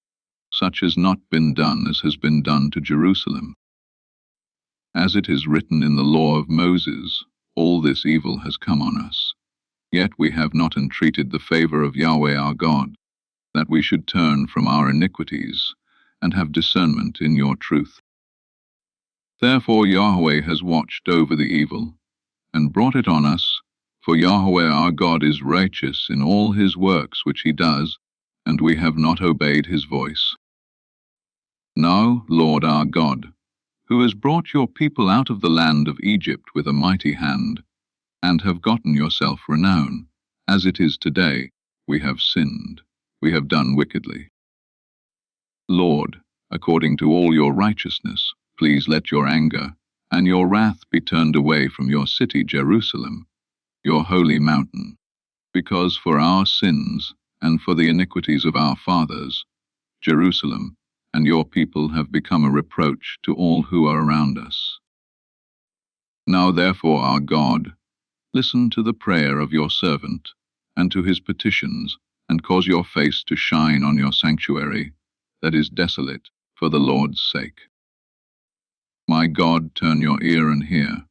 such has not been done as has been done to Jerusalem. As it is written in the law of Moses, all this evil has come on us. Yet we have not entreated the favor of Yahweh our God, that we should turn from our iniquities, and have discernment in your truth. Therefore Yahweh has watched over the evil, and brought it on us, for Yahweh our God is righteous in all his works which he does, and we have not obeyed his voice. Now, Lord our God, who has brought your people out of the land of Egypt with a mighty hand, and have gotten yourself renown, as it is today, we have sinned, we have done wickedly. Lord, according to all your righteousness, please let your anger and your wrath be turned away from your city Jerusalem, your holy mountain, because for our sins and for the iniquities of our fathers, Jerusalem and your people have become a reproach to all who are around us. Now therefore, our God, listen to the prayer of your servant, and to his petitions, and cause your face to shine on your sanctuary, that is desolate, for the Lord's sake. My God, turn your ear and hear.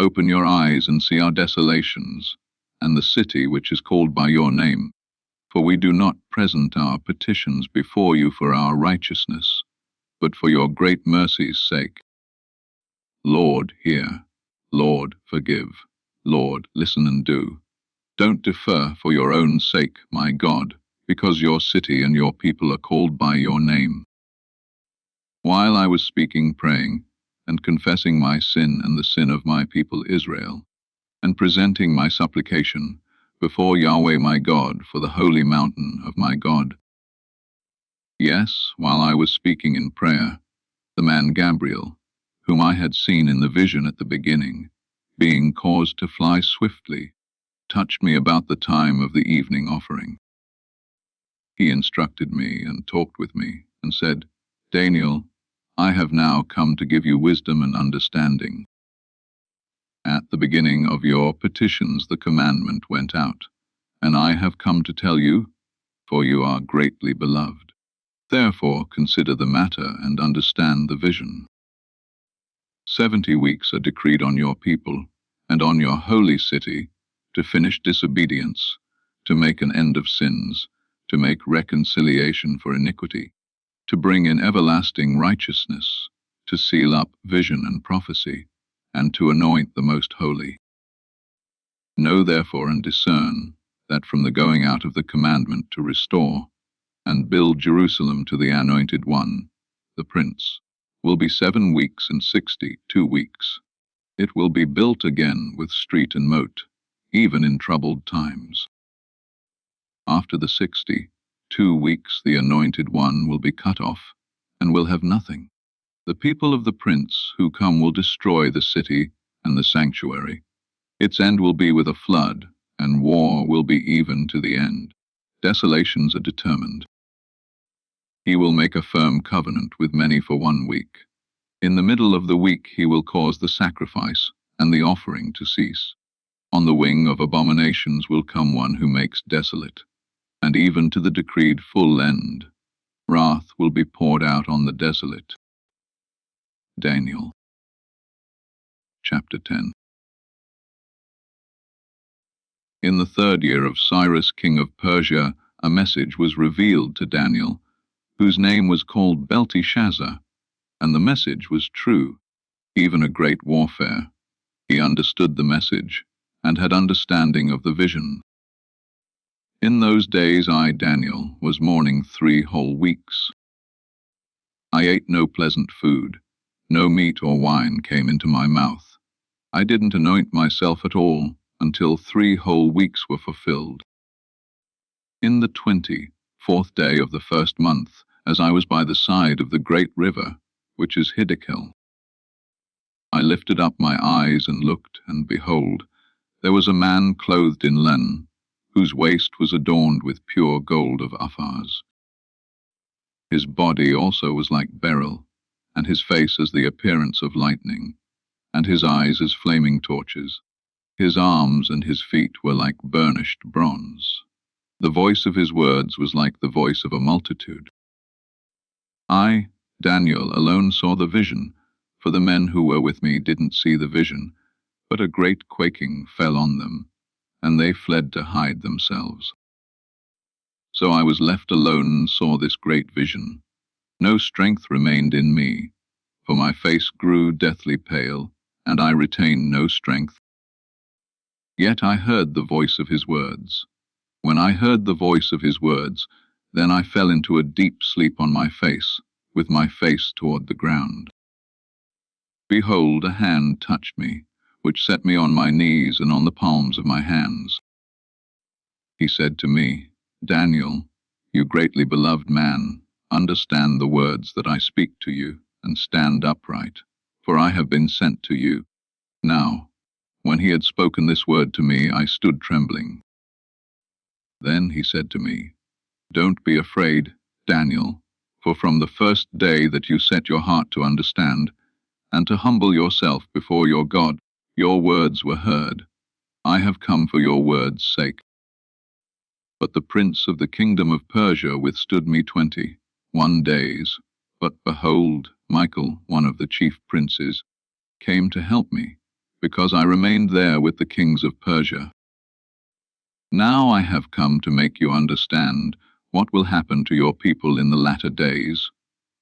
Open your eyes and see our desolations, and the city which is called by your name. For we do not present our petitions before you for our righteousness, but for your great mercy's sake. Lord, hear. Lord, forgive. Lord, listen and do. Don't defer for your own sake, my God, because your city and your people are called by your name. While I was speaking, praying, and confessing my sin and the sin of my people Israel, and presenting my supplication before Yahweh my God for the holy mountain of my God. Yes, while I was speaking in prayer, the man Gabriel, whom I had seen in the vision at the beginning, being caused to fly swiftly, touched me about the time of the evening offering. He instructed me and talked with me, and said, Daniel, I have now come to give you wisdom and understanding. At the beginning of your petitions the commandment went out, and I have come to tell you, for you are greatly beloved. Therefore consider the matter and understand the vision. 70 weeks are decreed on your people, and on your holy city, to finish disobedience, to make an end of sins, to make reconciliation for iniquity, to bring in everlasting righteousness, to seal up vision and prophecy, and to anoint the most holy. Know therefore and discern that from the going out of the commandment to restore and build Jerusalem to the Anointed One, the Prince, will be 7 weeks and 62 weeks. It will be built again with street and moat, even in troubled times. After the 62 weeks the Anointed One will be cut off, and will have nothing. The people of the Prince who come will destroy the city and the sanctuary. Its end will be with a flood, and war will be even to the end. Desolations are determined. He will make a firm covenant with many for 1 week. In the middle of the week he will cause the sacrifice and the offering to cease. On the wing of abominations will come one who makes desolate, and even to the decreed full end. Wrath will be poured out on the desolate. Daniel, chapter 10. In the 3rd year of Cyrus, king of Persia, a message was revealed to Daniel, whose name was called Belshazzar, and the message was true, even a great warfare. He understood the message, and had understanding of the vision. In those days I, Daniel, was mourning 3 whole weeks. I ate no pleasant food, no meat or wine came into my mouth. I didn't anoint myself at all, until 3 whole weeks were fulfilled. In the 24th day of the 1st month, as I was by the side of the great river, which is Hiddekel, I lifted up my eyes and looked, and behold, there was a man clothed in linen, whose waist was adorned with pure gold of Uphaz. His body also was like beryl, and his face as the appearance of lightning, and his eyes as flaming torches. His arms and his feet were like burnished bronze. The voice of his words was like the voice of a multitude. I, Daniel, alone saw the vision, for the men who were with me didn't see the vision, but a great quaking fell on them, and they fled to hide themselves. So I was left alone and saw this great vision. No strength remained in me, for my face grew deathly pale, and I retained no strength. Yet I heard the voice of his words. When I heard the voice of his words, then I fell into a deep sleep on my face, with my face toward the ground. Behold, a hand touched me, which set me on my knees and on the palms of my hands. He said to me, Daniel, you greatly beloved man, understand the words that I speak to you, and stand upright, for I have been sent to you. Now, when he had spoken this word to me, I stood trembling. Then he said to me, Don't be afraid, Daniel, for from the first day that you set your heart to understand, and to humble yourself before your God, your words were heard. I have come for your words' sake. But the prince of the kingdom of Persia withstood me 21 days. But behold, Michael, one of the chief princes, came to help me, because I remained there with the kings of Persia. Now I have come to make you understand what will happen to your people in the latter days,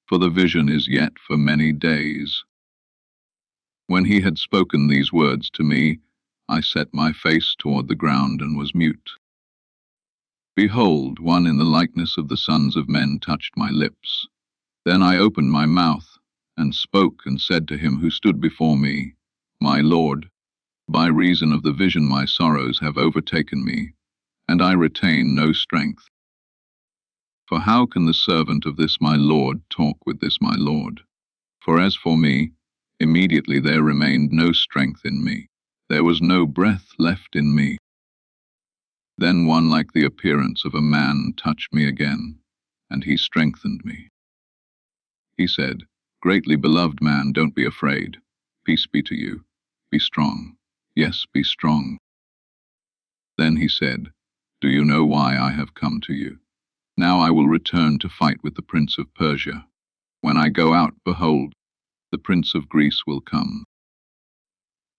for the vision is yet for many days." When he had spoken these words to me, I set my face toward the ground and was mute. Behold, one in the likeness of the sons of men touched my lips. Then I opened my mouth, and spoke and said to him who stood before me, "My Lord, by reason of the vision my sorrows have overtaken me, and I retain no strength. For how can the servant of this my Lord talk with this my Lord? For as for me, immediately there remained no strength in me. There was no breath left in me." Then one like the appearance of a man touched me again, and he strengthened me. He said, "Greatly beloved man, don't be afraid. Peace be to you. Be strong. Yes, be strong." Then he said, "Do you know why I have come to you? Now I will return to fight with the prince of Persia. When I go out, behold, the prince of Greece will come.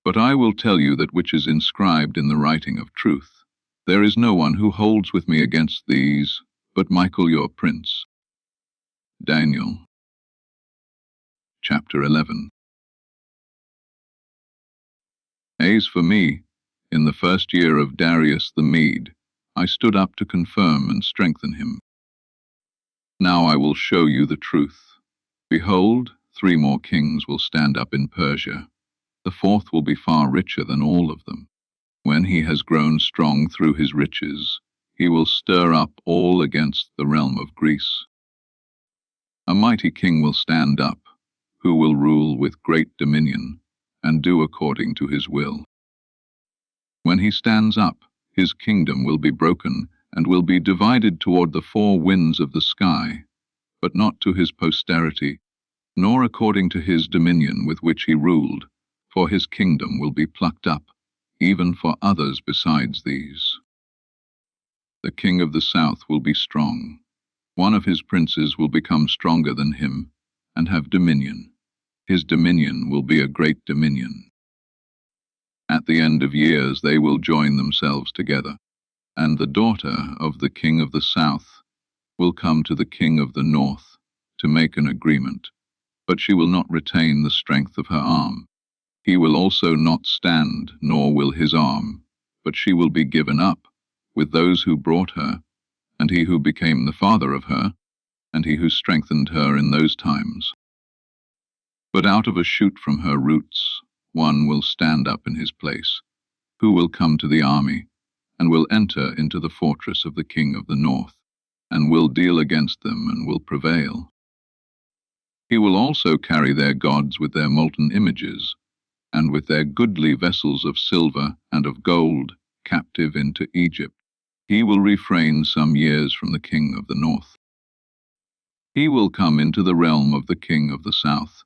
But I will tell you that which is inscribed in the writing of truth. There is no one who holds with me against these, but Michael your prince." Daniel, chapter 11. As for me, in the first year of Darius the Mede, I stood up to confirm and strengthen him. Now I will show you the truth. Behold, 3 more kings will stand up in Persia. The 4th will be far richer than all of them. When he has grown strong through his riches, he will stir up all against the realm of Greece. A mighty king will stand up, who will rule with great dominion, and do according to his will. When he stands up, his kingdom will be broken, and will be divided toward the 4 winds of the sky, but not to his posterity, nor according to his dominion with which he ruled, for his kingdom will be plucked up, even for others besides these. The king of the south will be strong. One of his princes will become stronger than him, and have dominion. His dominion will be a great dominion. At the end of years they will join themselves together, and the daughter of the king of the south will come to the king of the north to make an agreement, but she will not retain the strength of her arm. He will also not stand, nor will his arm, but she will be given up with those who brought her, and he who became the father of her, and he who strengthened her in those times. But out of a shoot from her roots, one will stand up in his place, who will come to the army, and will enter into the fortress of the king of the north, and will deal against them, and will prevail. He will also carry their gods with their molten images, and with their goodly vessels of silver and of gold, captive into Egypt. He will refrain some years from the king of the north. He will come into the realm of the king of the south,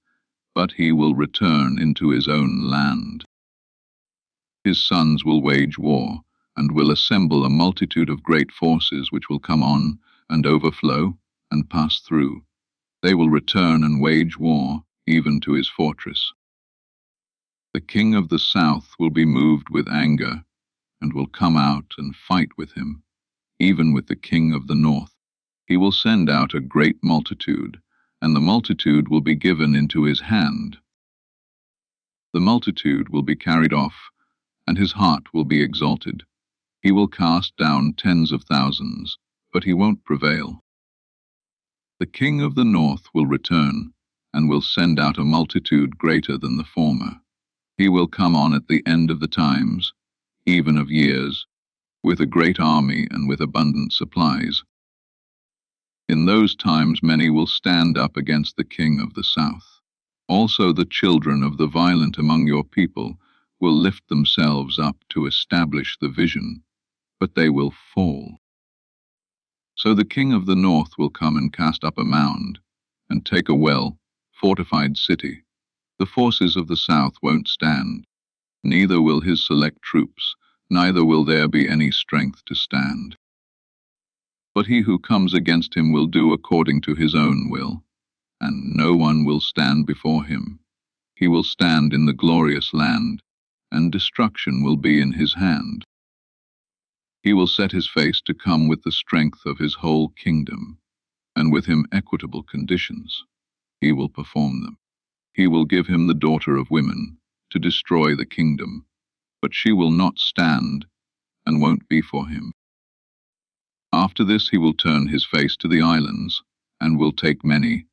but he will return into his own land. His sons will wage war, and will assemble a multitude of great forces which will come on, and overflow, and pass through. They will return and wage war, even to his fortress. The king of the south will be moved with anger, and will come out and fight with him, even with the king of the north. He will send out a great multitude, and the multitude will be given into his hand. The multitude will be carried off, and his heart will be exalted. He will cast down tens of thousands, but he won't prevail. The king of the north will return, and will send out a multitude greater than the former. He will come on at the end of the times, even of years, with a great army and with abundant supplies. In those times many will stand up against the king of the south. Also the children of the violent among your people will lift themselves up to establish the vision, but they will fall. So the king of the north will come and cast up a mound, and take a well-fortified city. The forces of the south won't stand, neither will his select troops, neither will there be any strength to stand. But he who comes against him will do according to his own will, and no one will stand before him. He will stand in the glorious land, and destruction will be in his hand. He will set his face to come with the strength of his whole kingdom, and with him equitable conditions. He will perform them. He will give him the daughter of women, to destroy the kingdom, but she will not stand, and won't be for him. After this he will turn his face to the islands, and will take many,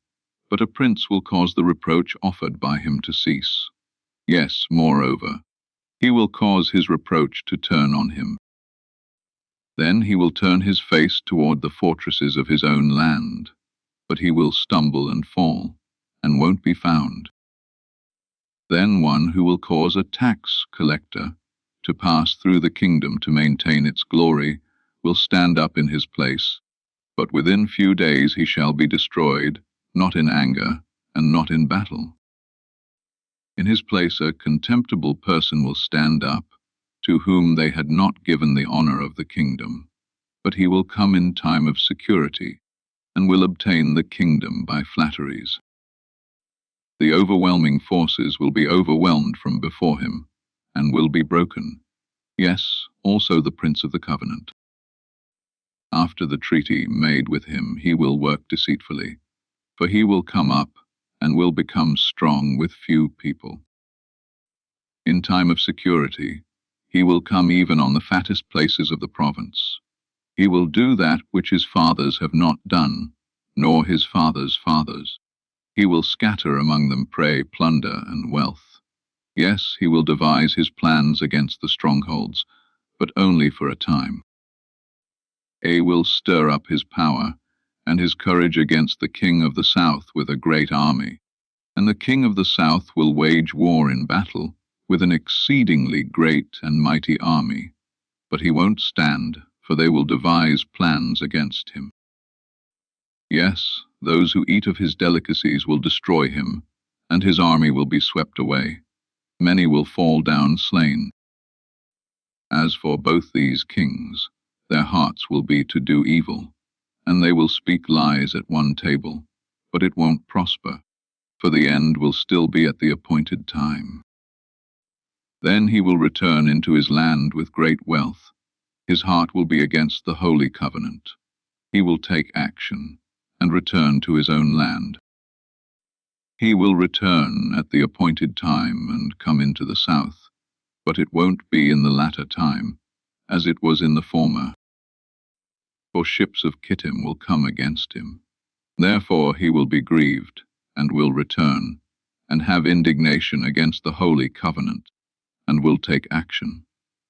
but a prince will cause the reproach offered by him to cease. Yes, moreover, he will cause his reproach to turn on him. Then he will turn his face toward the fortresses of his own land, but he will stumble and fall, and won't be found. Then one who will cause a tax collector to pass through the kingdom to maintain its glory will stand up in his place, but within few days he shall be destroyed, not in anger, and not in battle. In his place a contemptible person will stand up, to whom they had not given the honor of the kingdom, but he will come in time of security, and will obtain the kingdom by flatteries. The overwhelming forces will be overwhelmed from before him, and will be broken, yes, also the prince of the covenant. After the treaty made with him he will work deceitfully, for he will come up, and will become strong with few people. In time of security, he will come even on the fattest places of the province. He will do that which his fathers have not done, nor his fathers' fathers. He will scatter among them prey, plunder, and wealth. Yes, he will devise his plans against the strongholds, but only for a time. A will stir up his power, and his courage against the king of the south with a great army. And the king of the south will wage war in battle, with an exceedingly great and mighty army. But he won't stand, for they will devise plans against him. Yes, those who eat of his delicacies will destroy him, and his army will be swept away. Many will fall down slain. As for both these kings, their hearts will be to do evil, and they will speak lies at one table, but it won't prosper, for the end will still be at the appointed time. Then he will return into his land with great wealth. His heart will be against the holy covenant. He will take action, and return to his own land. He will return at the appointed time and come into the south, but it won't be in the latter time, as it was in the former. For ships of Kittim will come against him. Therefore he will be grieved, and will return, and have indignation against the holy covenant, and will take action.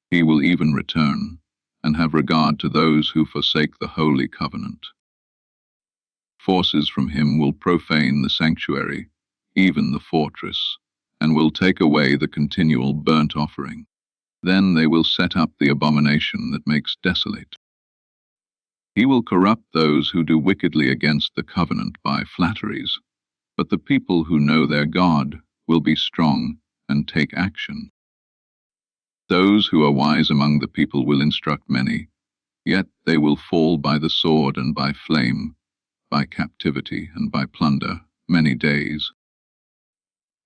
He will even return, and have regard to those who forsake the holy covenant. Forces from him will profane the sanctuary, even the fortress, and will take away the continual burnt offering. Then they will set up the abomination that makes desolate. He will corrupt those who do wickedly against the covenant by flatteries, but the people who know their God will be strong and take action. Those who are wise among the people will instruct many, yet they will fall by the sword and by flame, by captivity and by plunder, many days.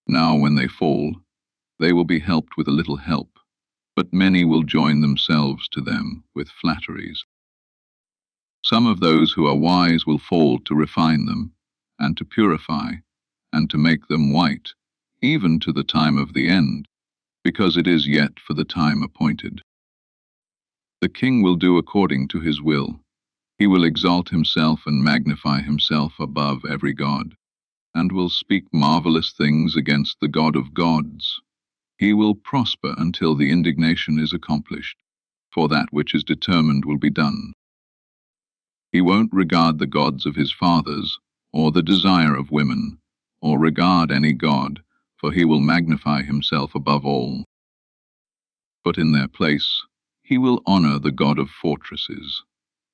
Now when they fall, they will be helped with a little help, but many will join themselves to them with flatteries. Some of those who are wise will fall to refine them, and to purify, and to make them white, even to the time of the end, because it is yet for the time appointed. The king will do according to his will. He will exalt himself and magnify himself above every god, and will speak marvelous things against the God of gods. He will prosper until the indignation is accomplished, for that which is determined will be done. He won't regard the gods of his fathers, or the desire of women, or regard any god, for he will magnify himself above all. But in their place, he will honor the God of fortresses.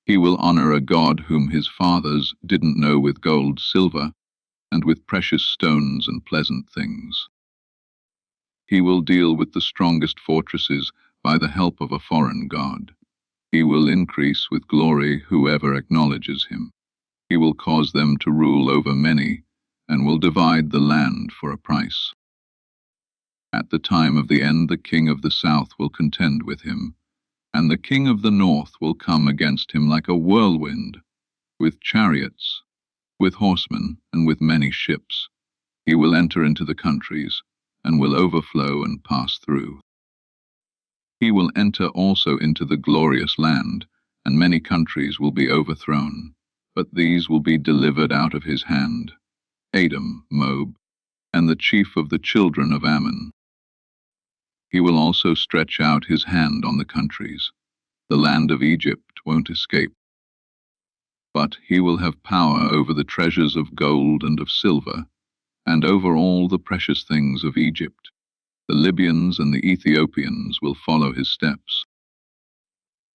He will honor a God whom his fathers didn't know with gold, silver, and with precious stones and pleasant things. He will deal with the strongest fortresses by the help of a foreign god. He will increase with glory whoever acknowledges him. He will cause them to rule over many, and will divide the land for a price. At the time of the end the king of the south will contend with him, and the king of the north will come against him like a whirlwind, with chariots, with horsemen, and with many ships. He will enter into the countries, and will overflow and pass through. He will enter also into the glorious land, and many countries will be overthrown, but these will be delivered out of his hand, Edom, Moab, and the chief of the children of Ammon. He will also stretch out his hand on the countries. The land of Egypt won't escape. But he will have power over the treasures of gold and of silver, and over all the precious things of Egypt. The Libyans and the Ethiopians will follow his steps.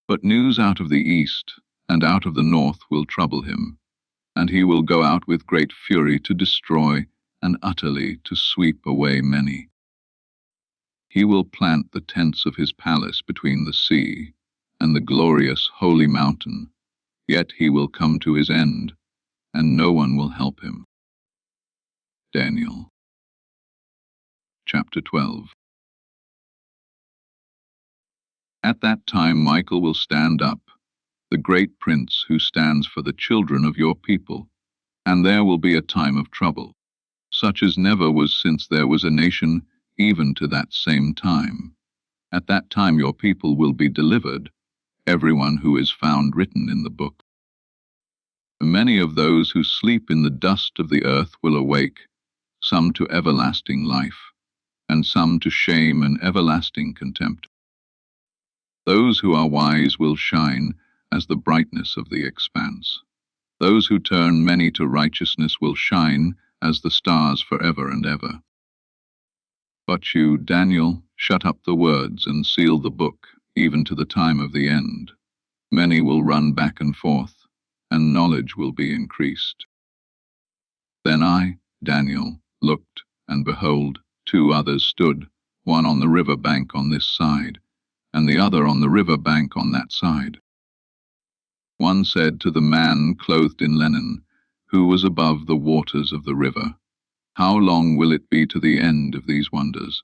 But news out of the east and out of the north will trouble him, and he will go out with great fury to destroy and utterly to sweep away many. He will plant the tents of his palace between the sea and the glorious holy mountain, yet he will come to his end, and no one will help him. Daniel chapter 12. At that time Michael will stand up, the great prince who stands for the children of your people, and there will be a time of trouble, such as never was since there was a nation, even to that same time. At that time your people will be delivered, everyone who is found written in the book. Many of those who sleep in the dust of the earth will awake, some to everlasting life, and some to shame and everlasting contempt. Those who are wise will shine as the brightness of the expanse. Those who turn many to righteousness will shine as the stars forever and ever. But you, Daniel, shut up the words and seal the book, even to the time of the end. Many will run back and forth, and knowledge will be increased. Then I, Daniel, looked, and behold, two others stood, one on the river bank on this side, and the other on the river bank on that side. One said to the man clothed in linen, who was above the waters of the river, "How long will it be to the end of these wonders?"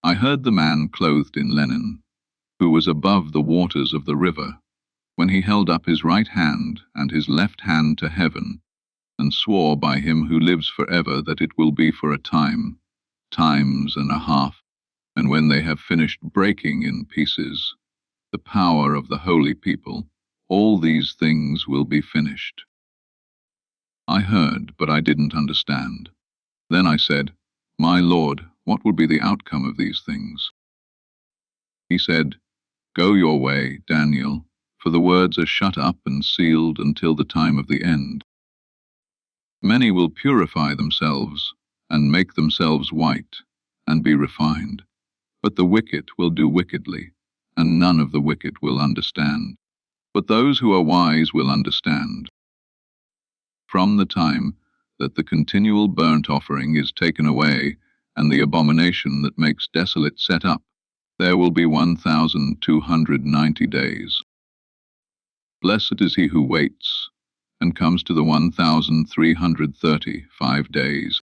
I heard the man clothed in linen, who was above the waters of the river, when he held up his right hand and his left hand to heaven, and swore by him who lives forever that it will be for a time, times and a half, and when they have finished breaking in pieces the power of the holy people, all these things will be finished. I heard, but I didn't understand. Then I said, "My Lord, what will be the outcome of these things?" He said, "Go your way, Daniel, for the words are shut up and sealed until the time of the end. Many will purify themselves and make themselves white and be refined, but the wicked will do wickedly, and none of the wicked will understand. But those who are wise will understand. From the time that the continual burnt offering is taken away, and the abomination that makes desolate set up, there will be 1,290 days. Blessed is he who waits, and comes to the 1,335 days.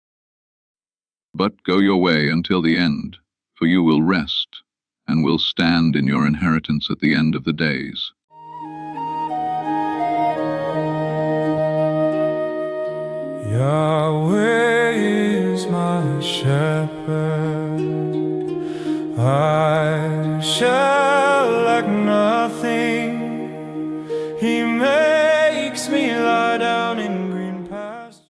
But go your way until the end, for you will rest, and will stand in your inheritance at the end of the days. Yahweh is my shepherd, I shall